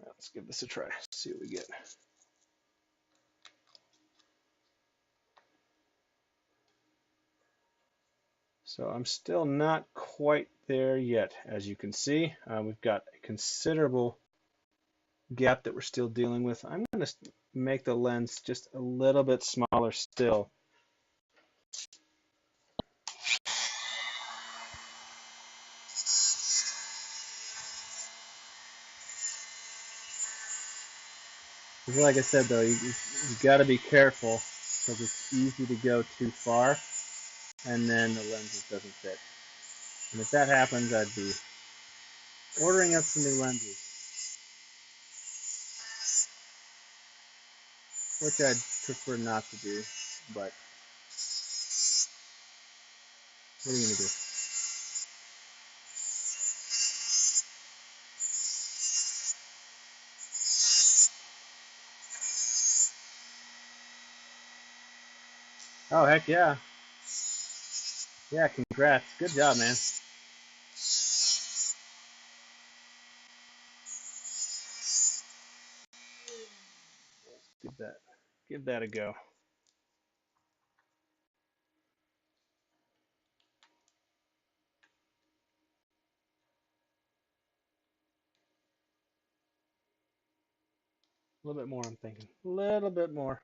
Let's give this a try, see what we get. So I'm still not quite there yet, as you can see. We've got a considerable gap that we're still dealing with. I'm going to make the lens just a little bit smaller still. Because like I said, though, you got to be careful because it's easy to go too far and then the lens just doesn't fit. And if that happens, I'd be ordering up some new lenses, which I'd prefer not to do, but what are you going to do? Oh, heck yeah. Yeah, congrats. Good job, man. Give that a go. A little bit more, I'm thinking. A little bit more.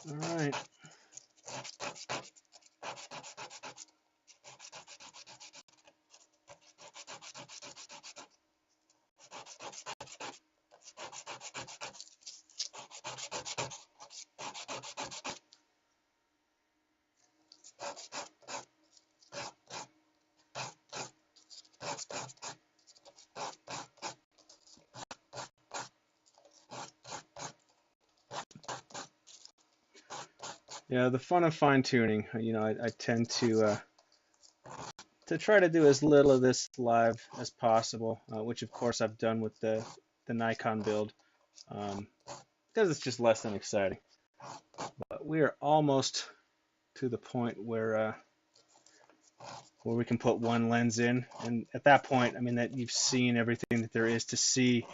All right. Yeah, the fun of fine tuning. I tend to try to do as little of this live as possible, which of course I've done with the Nikon build, because it's just less than exciting. But we are almost to the point where we can put one lens in, and at that point, I mean that you've seen everything that there is to see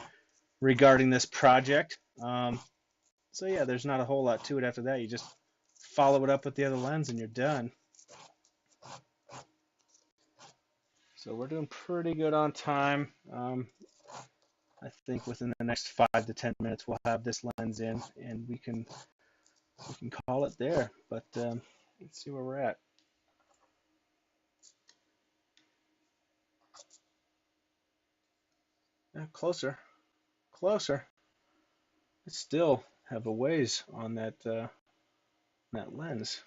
regarding this project. So yeah, there's not a whole lot to it after that. You just follow it up with the other lens, and you're done. So we're doing pretty good on time. I think within the next 5 to 10 minutes we'll have this lens in, and we can call it there. But let's see where we're at. Yeah, closer, closer. I still have a ways on that lens.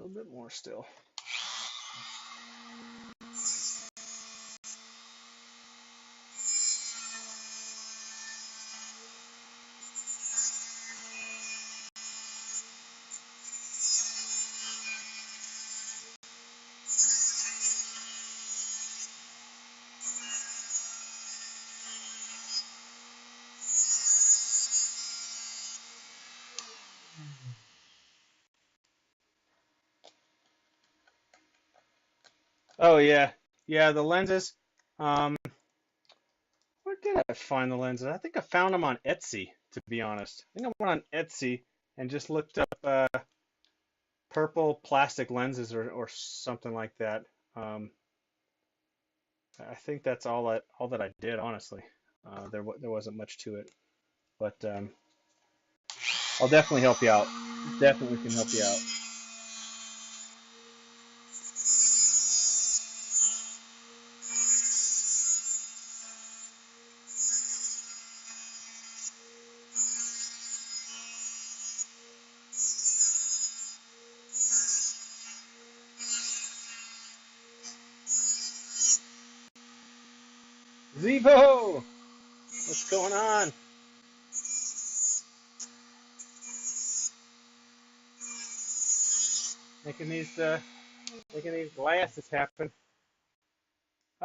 little bit more still. Oh yeah, yeah. The lenses. Um, where did I find the lenses? I think I found them on Etsy. To be honest, I think I went on Etsy and just looked up purple plastic lenses or something like that. Um, I think that's all that I did. Honestly, there wasn't much to it, but I'll definitely help you out. Definitely can help you out. Zevo, what's going on? Making these glasses happen.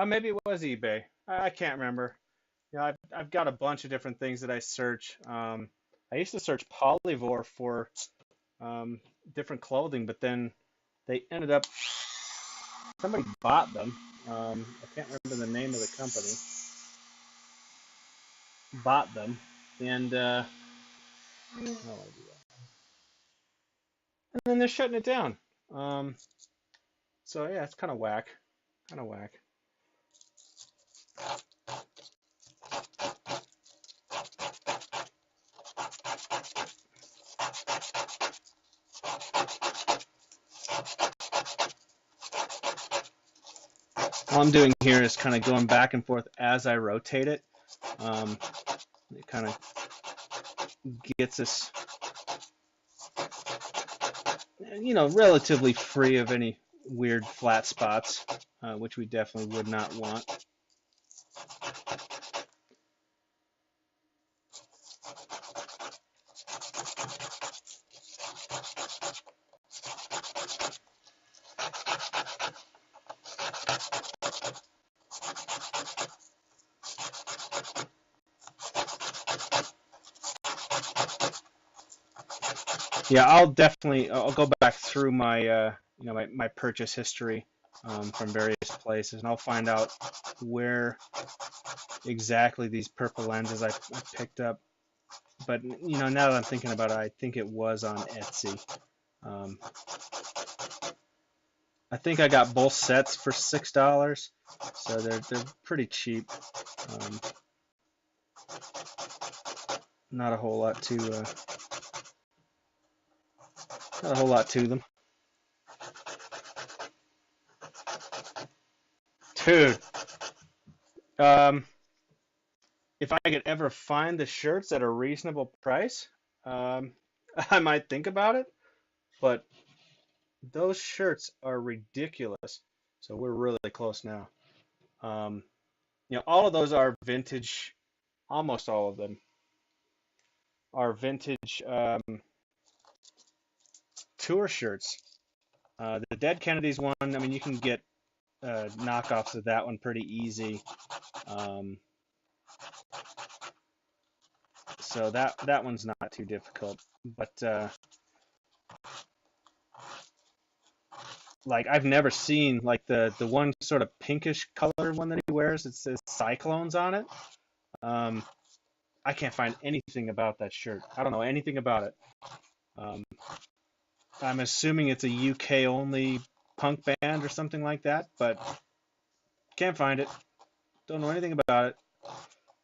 Maybe it was eBay. I can't remember. You know, I've got a bunch of different things that I search. I used to search Polyvore for um, different clothing, but then they ended up somebody bought them. I can't remember the name of the company. Bought them, and how do I do that? And then they're shutting it down. Um, so yeah, it's kind of whack. Kind of whack. All I'm doing here is kind of going back and forth as I rotate it. Um, it kind of gets us, relatively free of any weird flat spots, which we definitely would not want. Yeah, I'll go back through my my purchase history from various places, and I'll find out where exactly these purple lenses I picked up. But now that I'm thinking about it, I think it was on Etsy. Um, I think I got both sets for $6, so they're pretty cheap. Um, not a whole lot to not a whole lot to them, dude. Um, if I could ever find the shirts at a reasonable price, um, I might think about it. But those shirts are ridiculous. So we're really close now. Um, all of those are vintage. Almost all of them are vintage tour shirts. The Dead Kennedys one, I mean, you can get knockoffs of that one pretty easy. Um, so that one's not too difficult. But like I've never seen like the one sort of pinkish color one that he wears. It says Cyclones on it. Um, I can't find anything about that shirt. I don't know anything about it. Um, I'm assuming it's a UK only punk band or something like that, but can't find it. Don't know anything about it.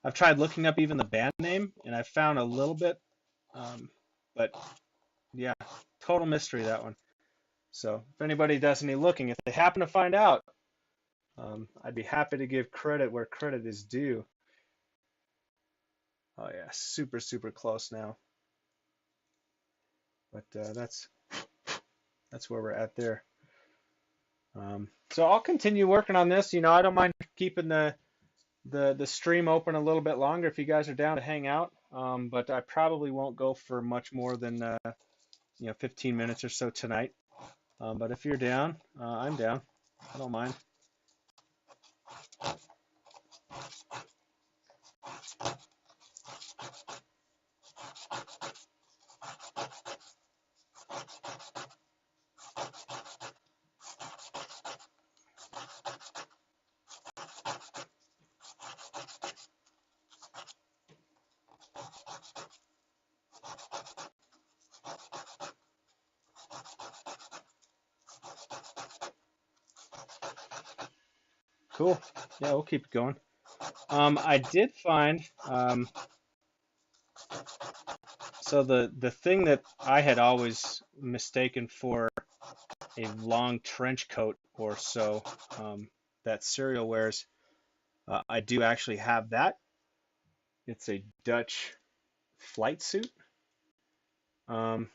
I've tried looking up even the band name, and I found a little bit, but yeah, total mystery that one. So if anybody does any looking, if they happen to find out, I'd be happy to give credit where credit is due. Oh yeah, super close now. But That's where we're at there. So I'll continue working on this. I don't mind keeping the stream open a little bit longer if you guys are down to hang out. But I probably won't go for much more than 15 minutes or so tonight. But if you're down, I'm down. I don't mind. Cool. Yeah, we'll keep it going. I did find so the thing that I had always mistaken for a long trench coat or so that Serial wears, I do actually have that. It's a Dutch flight suit. Man,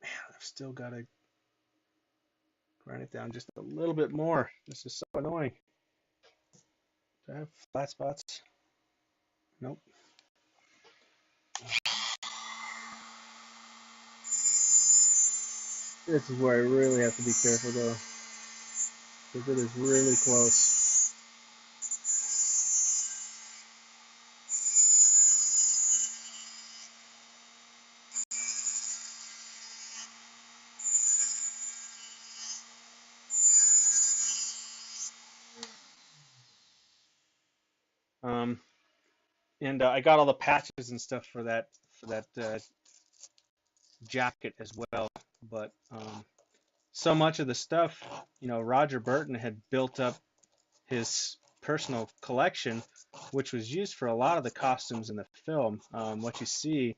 I've still got to grind it down just a little bit more. This is so annoying. Do I have flat spots? Nope. This is where I really have to be careful though, because it is really close. Um, and I got all the patches and stuff for that jacket as well. But so much of the stuff, Roger Burton had built up his personal collection, which was used for a lot of the costumes in the film. What you see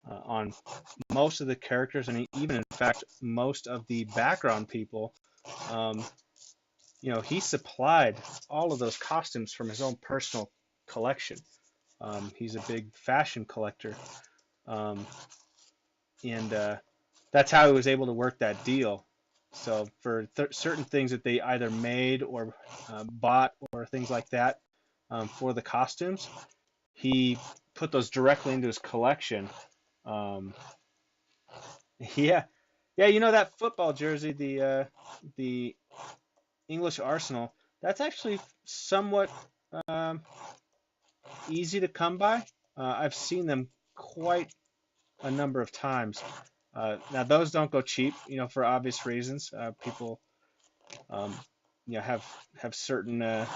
on most of the characters, and even in fact most of the background people, um, he supplied all of those costumes from his own personal collection. He's a big fashion collector, um, and that's how he was able to work that deal. So for certain things that they either made or bought or things like that for the costumes, he put those directly into his collection. Um, yeah, yeah, that football jersey, the English Arsenal, that's actually somewhat um, easy to come by. I've seen them quite a number of times. Now those don't go cheap, for obvious reasons. People, um, have certain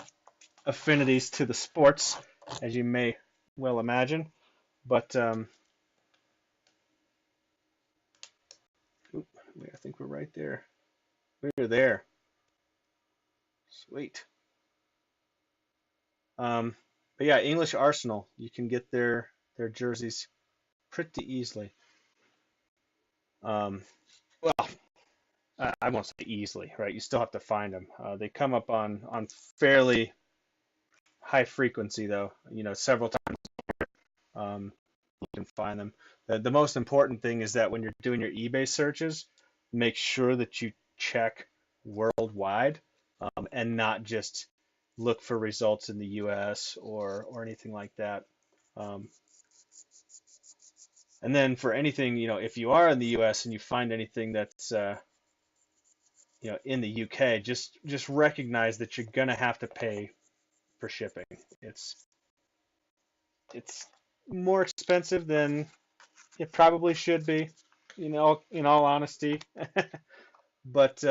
affinities to the sports, as you may well imagine. But I think we're right there. We're there. Sweet. But yeah, English Arsenal, you can get their jerseys pretty easily. Um, well, I won't say easily, right? You still have to find them. They come up on fairly high frequency, though. Several times you can find them. The most important thing is that when you're doing your eBay searches, make sure that you check worldwide and not just look for results in the U.S. or anything like that. Um, and then for anything, if you are in the U.S. and you find anything that's in the UK, just recognize that you're gonna have to pay for shipping. It's more expensive than it probably should be, in all honesty. But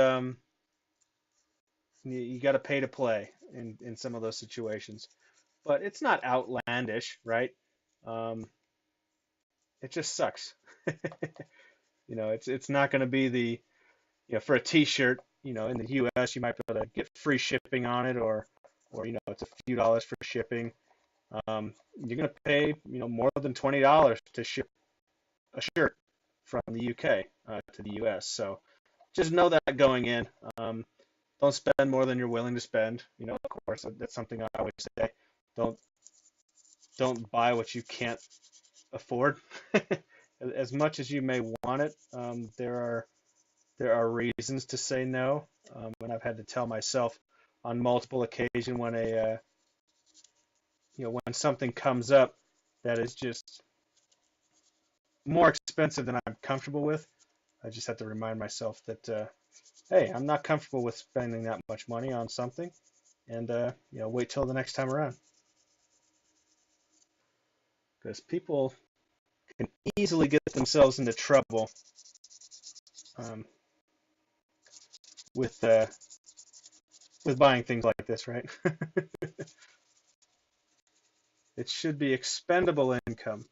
you got to pay to play in some of those situations. But it's not outlandish, right? Um, it just sucks. It's not going to be for a T-shirt, in the U.S. you might be able to get free shipping on it, or it's a few dollars for shipping. You're going to pay more than $20 to ship a shirt from the UK to the US. So just know that going in. Don't spend more than you're willing to spend. Of course, that's something I always say. Don't don't buy what you can't afford. As much as you may want it, there are reasons to say no, and I've had to tell myself on multiple occasions when when something comes up that is just more expensive than I'm comfortable with. I just have to remind myself that hey, I'm not comfortable with spending that much money on something, and wait till the next time around, because people can easily get themselves into trouble um, with uh, with buying things like this, right? It should be expendable income.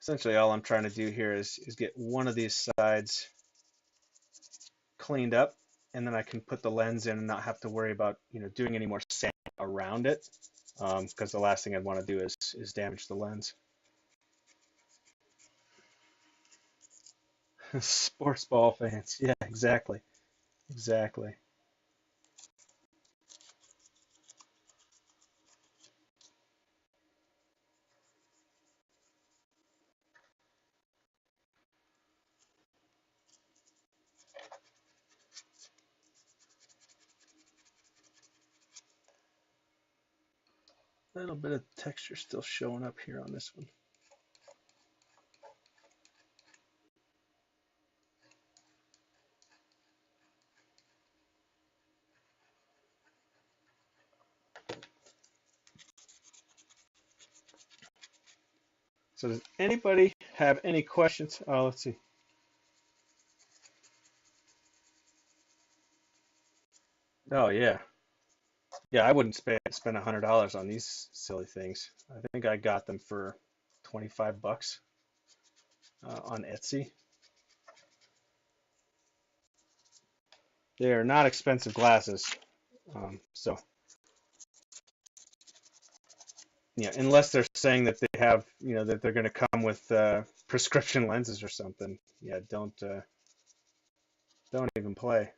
Essentially, all I'm trying to do here is get one of these sides cleaned up, and then I can put the lens in and not have to worry about doing any more sand around it, because the last thing I'd want to do is damage the lens. Sports ball fans, yeah, exactly, exactly. A little bit of texture still showing up here on this one. So does anybody have any questions? Oh, let's see. Oh yeah, yeah. I wouldn't spend $100 on these silly things. I think I got them for 25 bucks on Etsy. They are not expensive glasses, so unless they're saying that they have, that they're going to come with prescription lenses or something. Yeah, don't even play.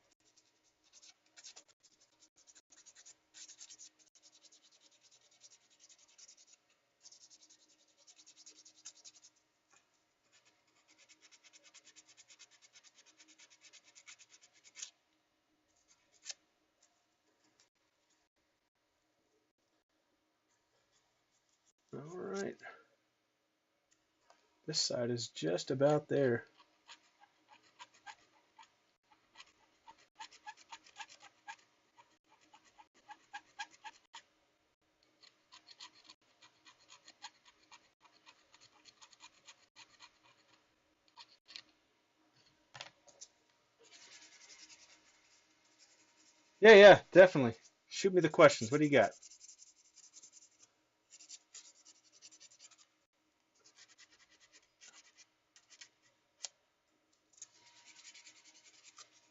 All right, this side is just about there. Yeah, yeah, definitely. Shoot me the questions. What do you got?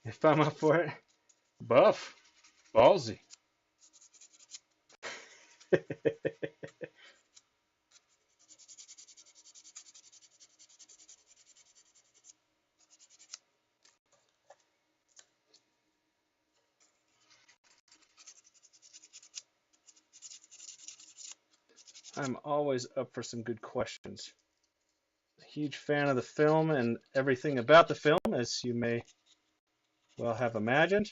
If I'm up for it, buff, ballsy. I'm always up for some good questions. A huge fan of the film and everything about the film, as you may well have imagined,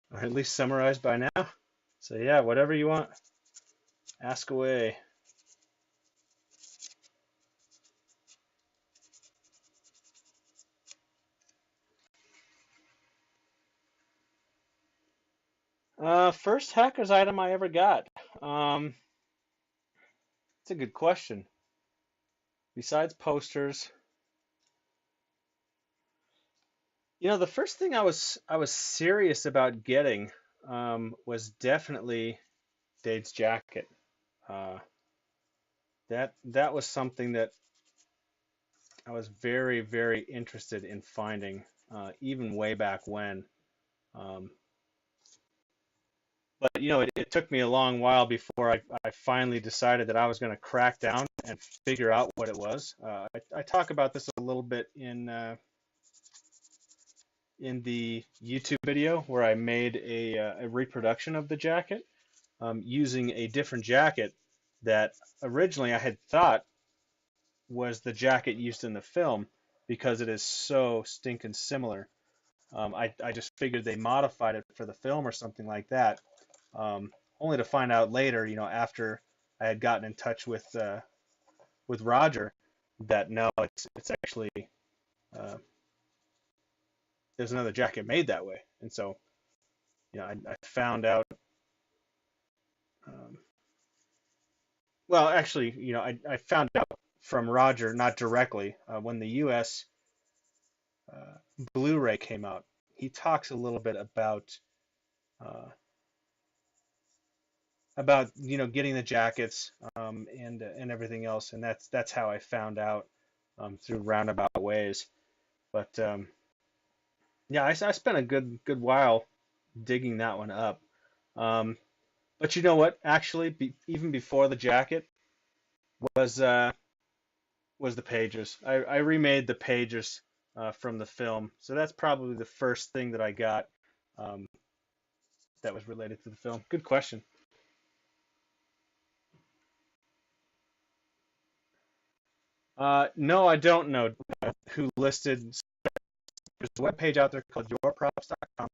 or at least summarized by now. So yeah, whatever you want, ask away. First hacker's item I ever got. Um, it's a good question. Besides posters, the first thing I was serious about getting was definitely Dade's jacket. Uh, that was something that I was very, very interested in finding, even way back when. Um, but it took me a long while before I finally decided that I was going to crack down and figure out what it was. I talk about this a little bit in the YouTube video where I made a reproduction of the jacket using a different jacket that originally I had thought was the jacket used in the film because it is so stinking similar. I just figured they modified it for the film or something like that, only to find out later, after I had gotten in touch with Roger, that no, it's actually there's another jacket made that way, and so I found out. Um, well, actually, I found out from Roger, not directly, when the U.S. Blu-ray came out. He talks a little bit uh, about getting the jackets and everything else, and that's how I found out through roundabout ways. But yeah, I spent a good while digging that one up. Um, but you know what? Actually, even before the jacket was uh, was the pages. I remade the pages from the film, so that's probably the first thing that I got um, that was related to the film. Good question. No, I don't know who listed. There's a web page out there called yourprops.com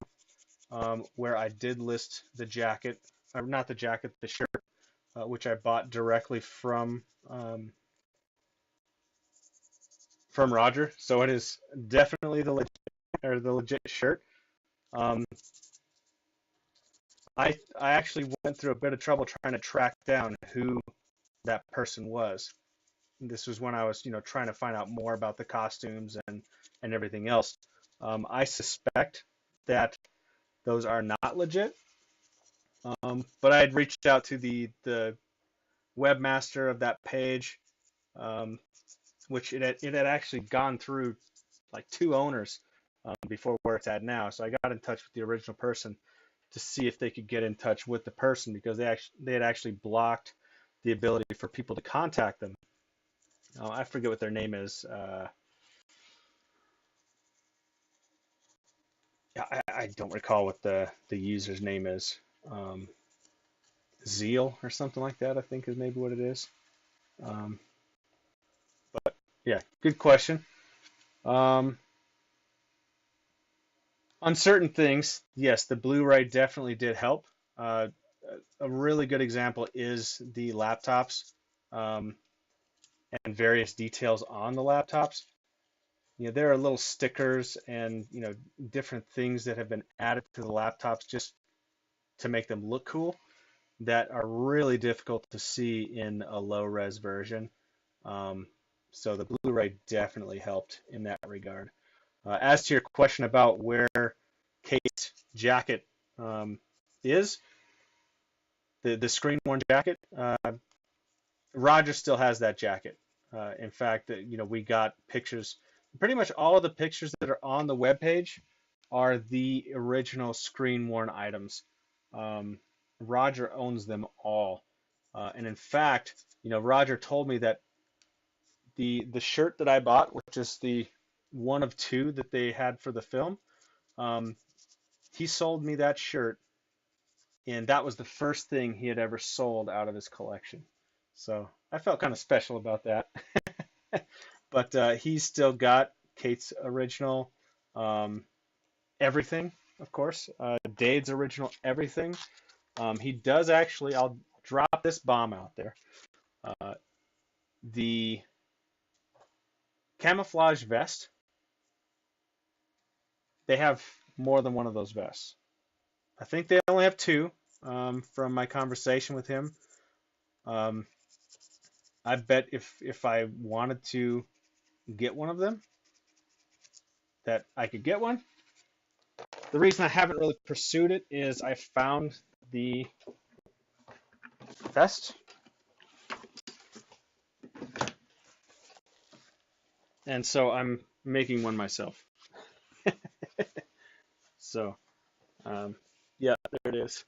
where I did list the jacket, or not the jacket, the shirt, which I bought directly from Roger. So it is definitely the legit shirt. Um, I actually went through a bit of trouble trying to track down who that person was. This was when I was, trying to find out more about the costumes and everything else. I suspect that those are not legit, but I had reached out to the webmaster of that page, um, which it had actually gone through like two owners before where it's at now. So I got in touch with the original person to see if they could get in touch with the person because they had actually blocked the ability for people to contact them. I forget what their name is. I don't recall what the user's name is. Um, Zeal or something like that, I think is maybe what it is. Um, but yeah, good question. Um, on certain things, yes, the Blu-ray definitely did help. Uh, a really good example is the laptops um, and various details on the laptops. There are little stickers and different things that have been added to the laptops just to make them look cool that are really difficult to see in a low res version. Um, so the Blu-ray definitely helped in that regard. As to your question about where Kate's jacket um, is, the screen worn jacket, Roger still has that jacket. In fact, we got pictures. Pretty much all of the pictures that are on the webpage are the original screen worn items. Um, Roger owns them all. And in fact, Roger told me that the shirt that I bought, which is the one of two that they had for the film, um, he sold me that shirt, and that was the first thing he had ever sold out of his collection. So I felt kind of special about that. But he's still got Kate's original um, everything, of course. Dade's original everything. He does actually, I'll drop this bomb out there. Uh, the Camouflage Vest, they have more than one of those vests. I think they only have two from my conversation with him. Um, I bet if I wanted to get one of them, that I could get one. The reason I haven't really pursued it is I found the vest, and so I'm making one myself. So, um, yeah, there it is.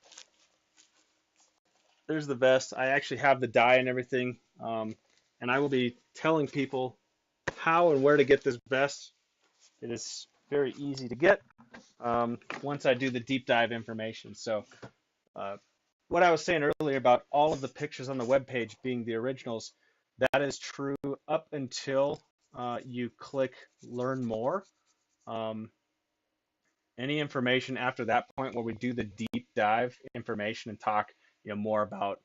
There's the vest. I actually have the dye and everything, and I will be telling people how and where to get this vest. It is very easy to get once I do the deep dive information. So uh, what I was saying earlier about all of the pictures on the web page being the originals, that is true up until you click Learn More. Um, any information after that point where we do the deep dive information and talk, more about,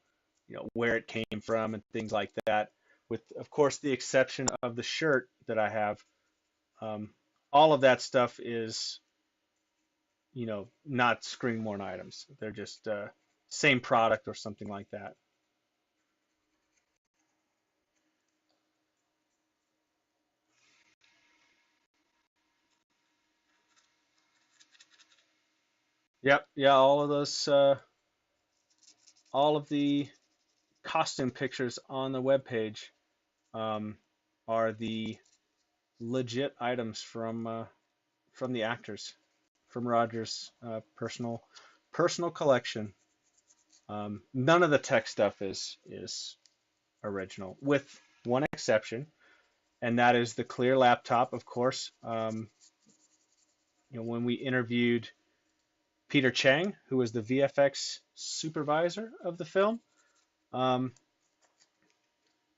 where it came from and things like that, with, of course, the exception of the shirt that I have, um, all of that stuff is, not screen-worn items. They're just same product or something like that. Yep, yeah, all of the costume pictures on the web page um, are the legit items from the actors, from Roger's personal collection. None of the tech stuff is original, with one exception, and that is the clear laptop, of course. When we interviewed Peter Chang, who was the VFX supervisor of the film, um,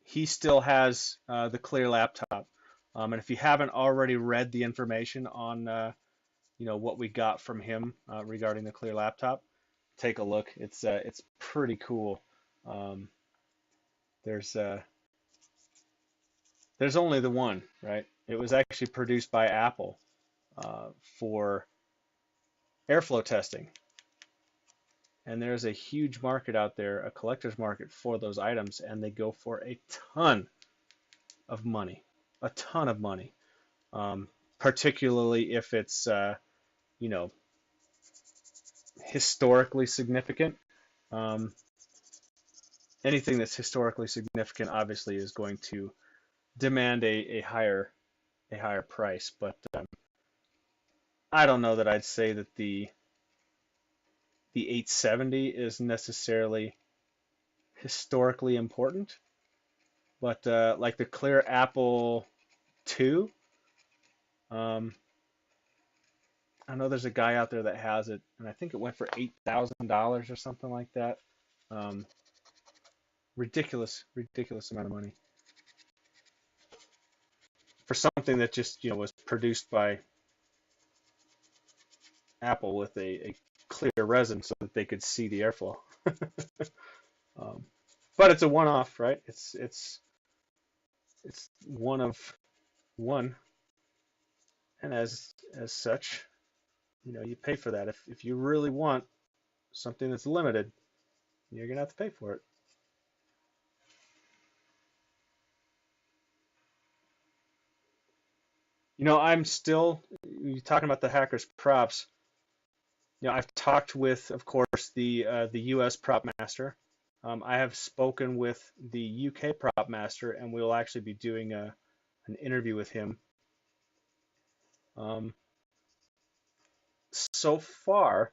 he still has the clear laptop. And if you haven't already read the information on what we got from him regarding the clear laptop, take a look. It's pretty cool. Um, there's there's only the one, right? It was actually produced by Apple for airflow testing, and there's a huge market out there, a collector's market for those items, and they go for a ton of money, a ton of money. Um, Particularly if it's you know historically significant. Um, Anything that's historically significant obviously is going to demand a higher price, but I don't know that I'd say that the 870 is necessarily historically important, but like the clear Apple 2, um, I know there's a guy out there that has it, and I think it went for $8,000 or something like that. Um, ridiculous amount of money for something that just was produced by Apple with a clear resin so that they could see the airflow. um, but it's a one-off, right? It's one of one, and as such, you pay for that. If you really want something that's limited, you're gonna have to pay for it. I'm still you talking about the hackers props. I've talked with, of course, the U.S. prop master. I have spoken with the UK prop master, and we'll actually be doing an interview with him. Um, so far,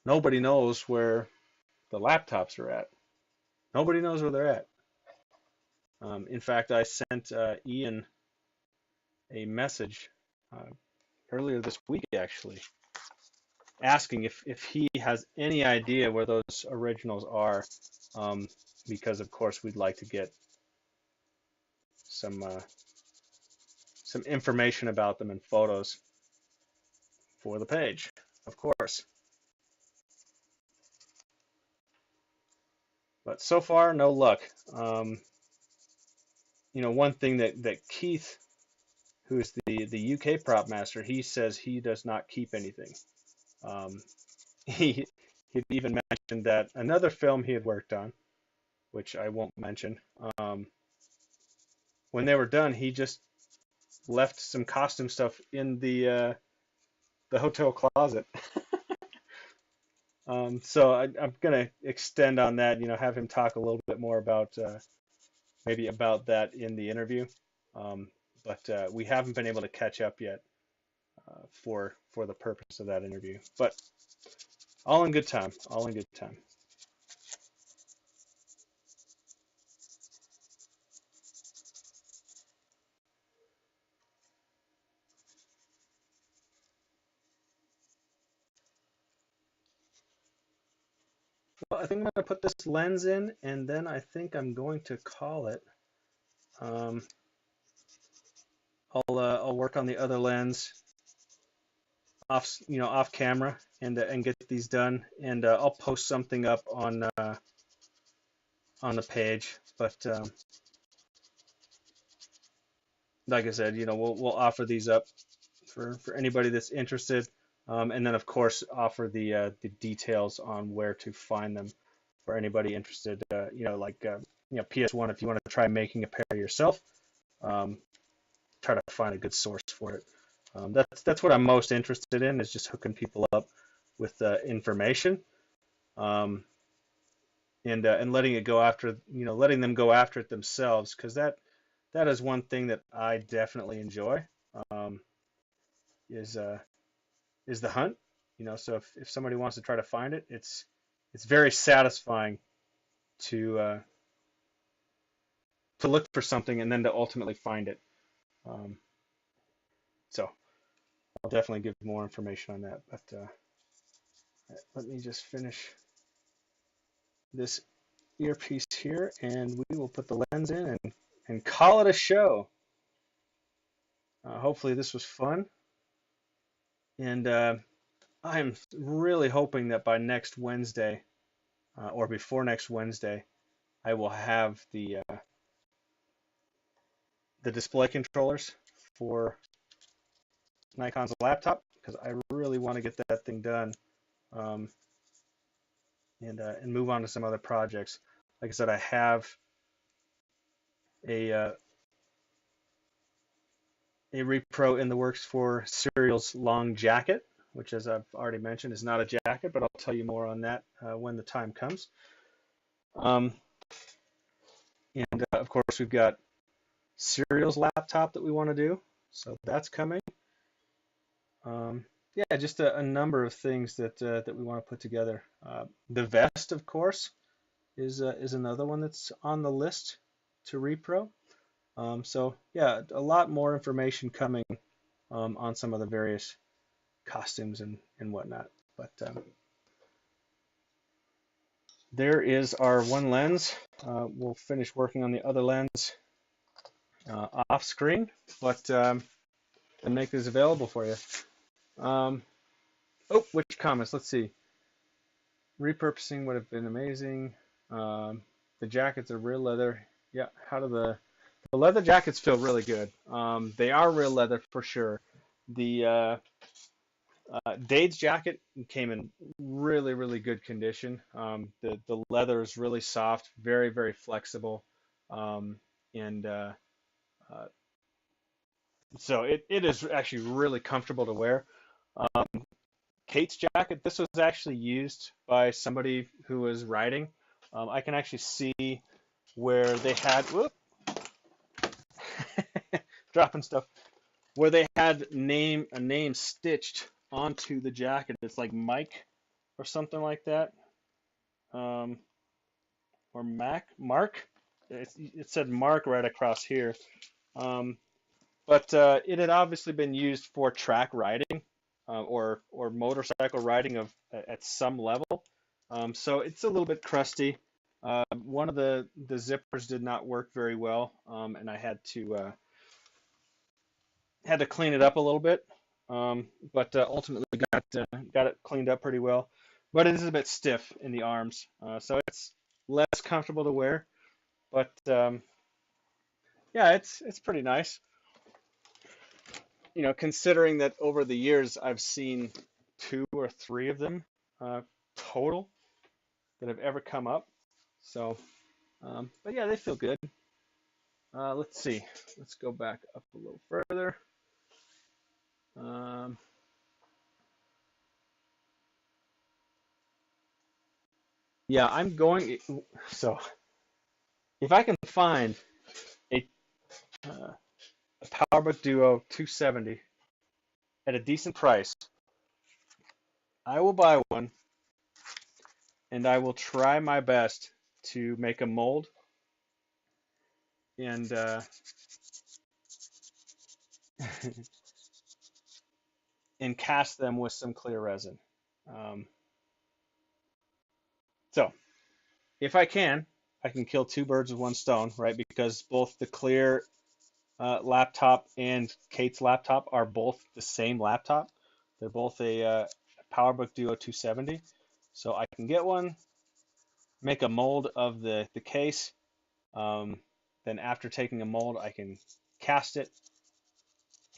nobody knows where the laptops are at. Nobody knows where they're at. In fact, I sent Ian a message uh, earlier this week, actually, asking if he has any idea where those originals are, um, because of course we'd like to get some some information about them and photos for the page, of course. But so far, no luck. Um, One thing that Keith, who's the UK prop master, he says he does not keep anything. Um, he he even mentioned that another film he had worked on, which I won't mention, um, when they were done, he just left some costume stuff in the hotel closet. So I'm gonna extend on that. Have him talk a little bit more about maybe about that in the interview. Um, but we haven't been able to catch up yet for the purpose of that interview. But all in good time. All in good time. Well, I think I'm going to put this lens in, and then I think I'm going to call it. Um, I'll work on the other lens off camera and get these done, and I'll post something up on the page. But like I said, we'll offer these up for anybody that's interested, and then of course offer the details on where to find them for anybody interested. PS1, if you want to try making a pair yourself, um, try to find a good source for it. That's what I'm most interested in, is just hooking people up with information, um, and letting them go after it themselves, because that is one thing that I definitely enjoy, um, is is the hunt. So if somebody wants to try to find it, it's very satisfying to to look for something and then to ultimately find it. Um, so I'll definitely give more information on that. But let me just finish this earpiece here, and we will put the lens in and call it a show. Hopefully this was fun, and I'm really hoping that by next Wednesday, or before next Wednesday, I will have the display controllers for Nikon's laptop, because I really want to get that thing done, um, and move on to some other projects. Like I said, I have a uh, a repro in the works for Serial's long jacket, which, as I've already mentioned, is not a jacket, but I'll tell you more on that when the time comes. Um, and of course, we've got Serial's laptop that we want to do, so that's coming. Yeah, just a number of things that we want to put together. The vest, of course, is another one that's on the list to repro. So yeah, a lot more information coming on some of the various costumes and whatnot. But there is our one lens. We'll finish working on the other lens off screen, but and make this available for you. Oh, which comments? Let's see. Repurposing would have been amazing. The jackets are real leather. Yeah, how do the leather jackets feel really good. They are real leather for sure. The Dade's jacket came in really, really good condition. The leather is really soft, very, very flexible, and uh, so it is actually really comfortable to wear. Um, Kate's jacket, this was actually used by somebody who was riding. I can actually see where they had, whoop, dropping stuff, where they had a name stitched onto the jacket. It's like Mike or something like that, um, or Mark. It said Mark right across here, um, but it had obviously been used for track riding, or motorcycle riding at some level. So it's a little bit crusty. One of the zippers did not work very well, and I had to clean it up a little bit, but ultimately got it cleaned up pretty well. But it is a bit stiff in the arms, so it's less comfortable to wear. But yeah, it's pretty nice. Considering that over the years I've seen two or three of them total that have ever come up. So, but yeah, they feel good. Let's see. Let's go back up a little further. Um, yeah, I'm going. So, if I can find a, a PowerBook Duo 270 at a decent price, I will buy one, and I will try my best to make a mold and and cast them with some clear resin. Um, So if I can kill two birds with one stone, right? Because both the Clear laptop and Kate's laptop are both the same laptop. They're both a PowerBook Duo 270. So I can get one, make a mold of the case. Um, then after taking a mold, I can cast it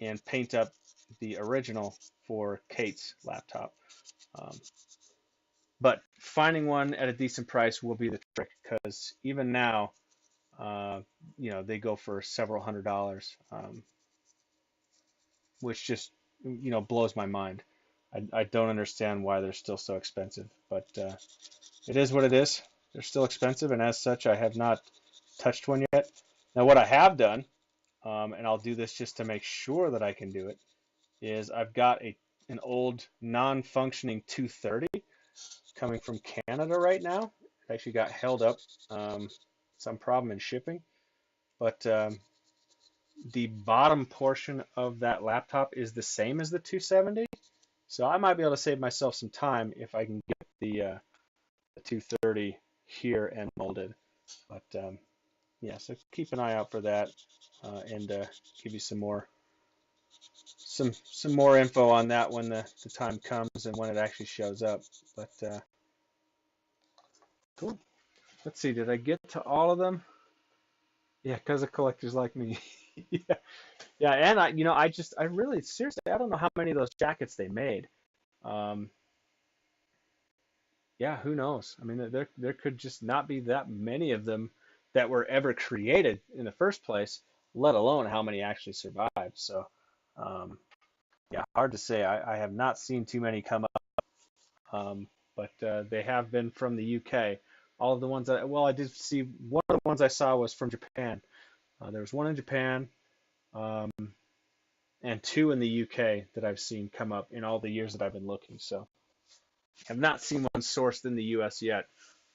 and paint up the original for Kate's laptop. Um, but finding one at a decent price will be the trick because even now, uh, they go for several $100s, which just, blows my mind. I don't understand why they're still so expensive, but it is what it is. They're still expensive, and as such, I have not touched one yet. Now, what I have done, and I'll do this just to make sure that I can do it, is I've got an old non-functioning 230 coming from Canada right now. It actually got held up, some problem in shipping, but the bottom portion of that laptop is the same as the 270. So I might be able to save myself some time if I can get the 230 here and molded. But yeah, so keep an eye out for that, and give you some more info on that when the time comes and when it actually shows up. But cool. Let's see, did I get to all of them? Yeah, because of collectors like me. Yeah, yeah, and I really seriously, I don't know how many of those jackets they made. Um, yeah, who knows? I mean, there could just not be that many of them that were ever created in the first place, let alone how many actually survived. So, um, yeah, hard to say. I have not seen too many come up, but they have been from the UK. All of the ones I did see, one of the ones I saw was from Japan. There was one in Japan, um, and two in the UK that I've seen come up in all the years that I've been looking. So, have not seen one sourced in the US yet.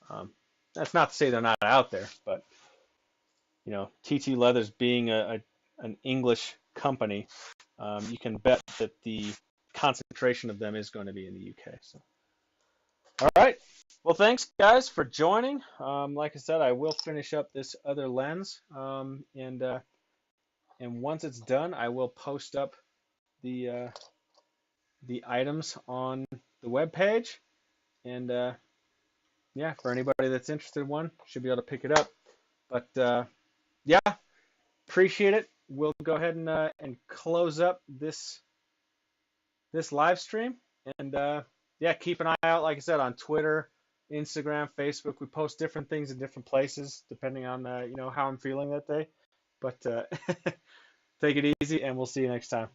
Um, that's not to say they're not out there, but TT Leathers being an English company, you can bet that the concentration of them is going to be in the UK. So, all right. Well, thanks guys for joining. Like I said, I will finish up this other lens, and once it's done, I will post up the items on the web page, and yeah, for anybody that's interested in one, should be able to pick it up. But yeah, appreciate it. We'll go ahead and close up this live stream, and yeah, keep an eye out. Like I said, on Twitter, Instagram, Facebook, we post different things in different places depending on how I'm feeling that day. But take it easy, and we'll see you next time.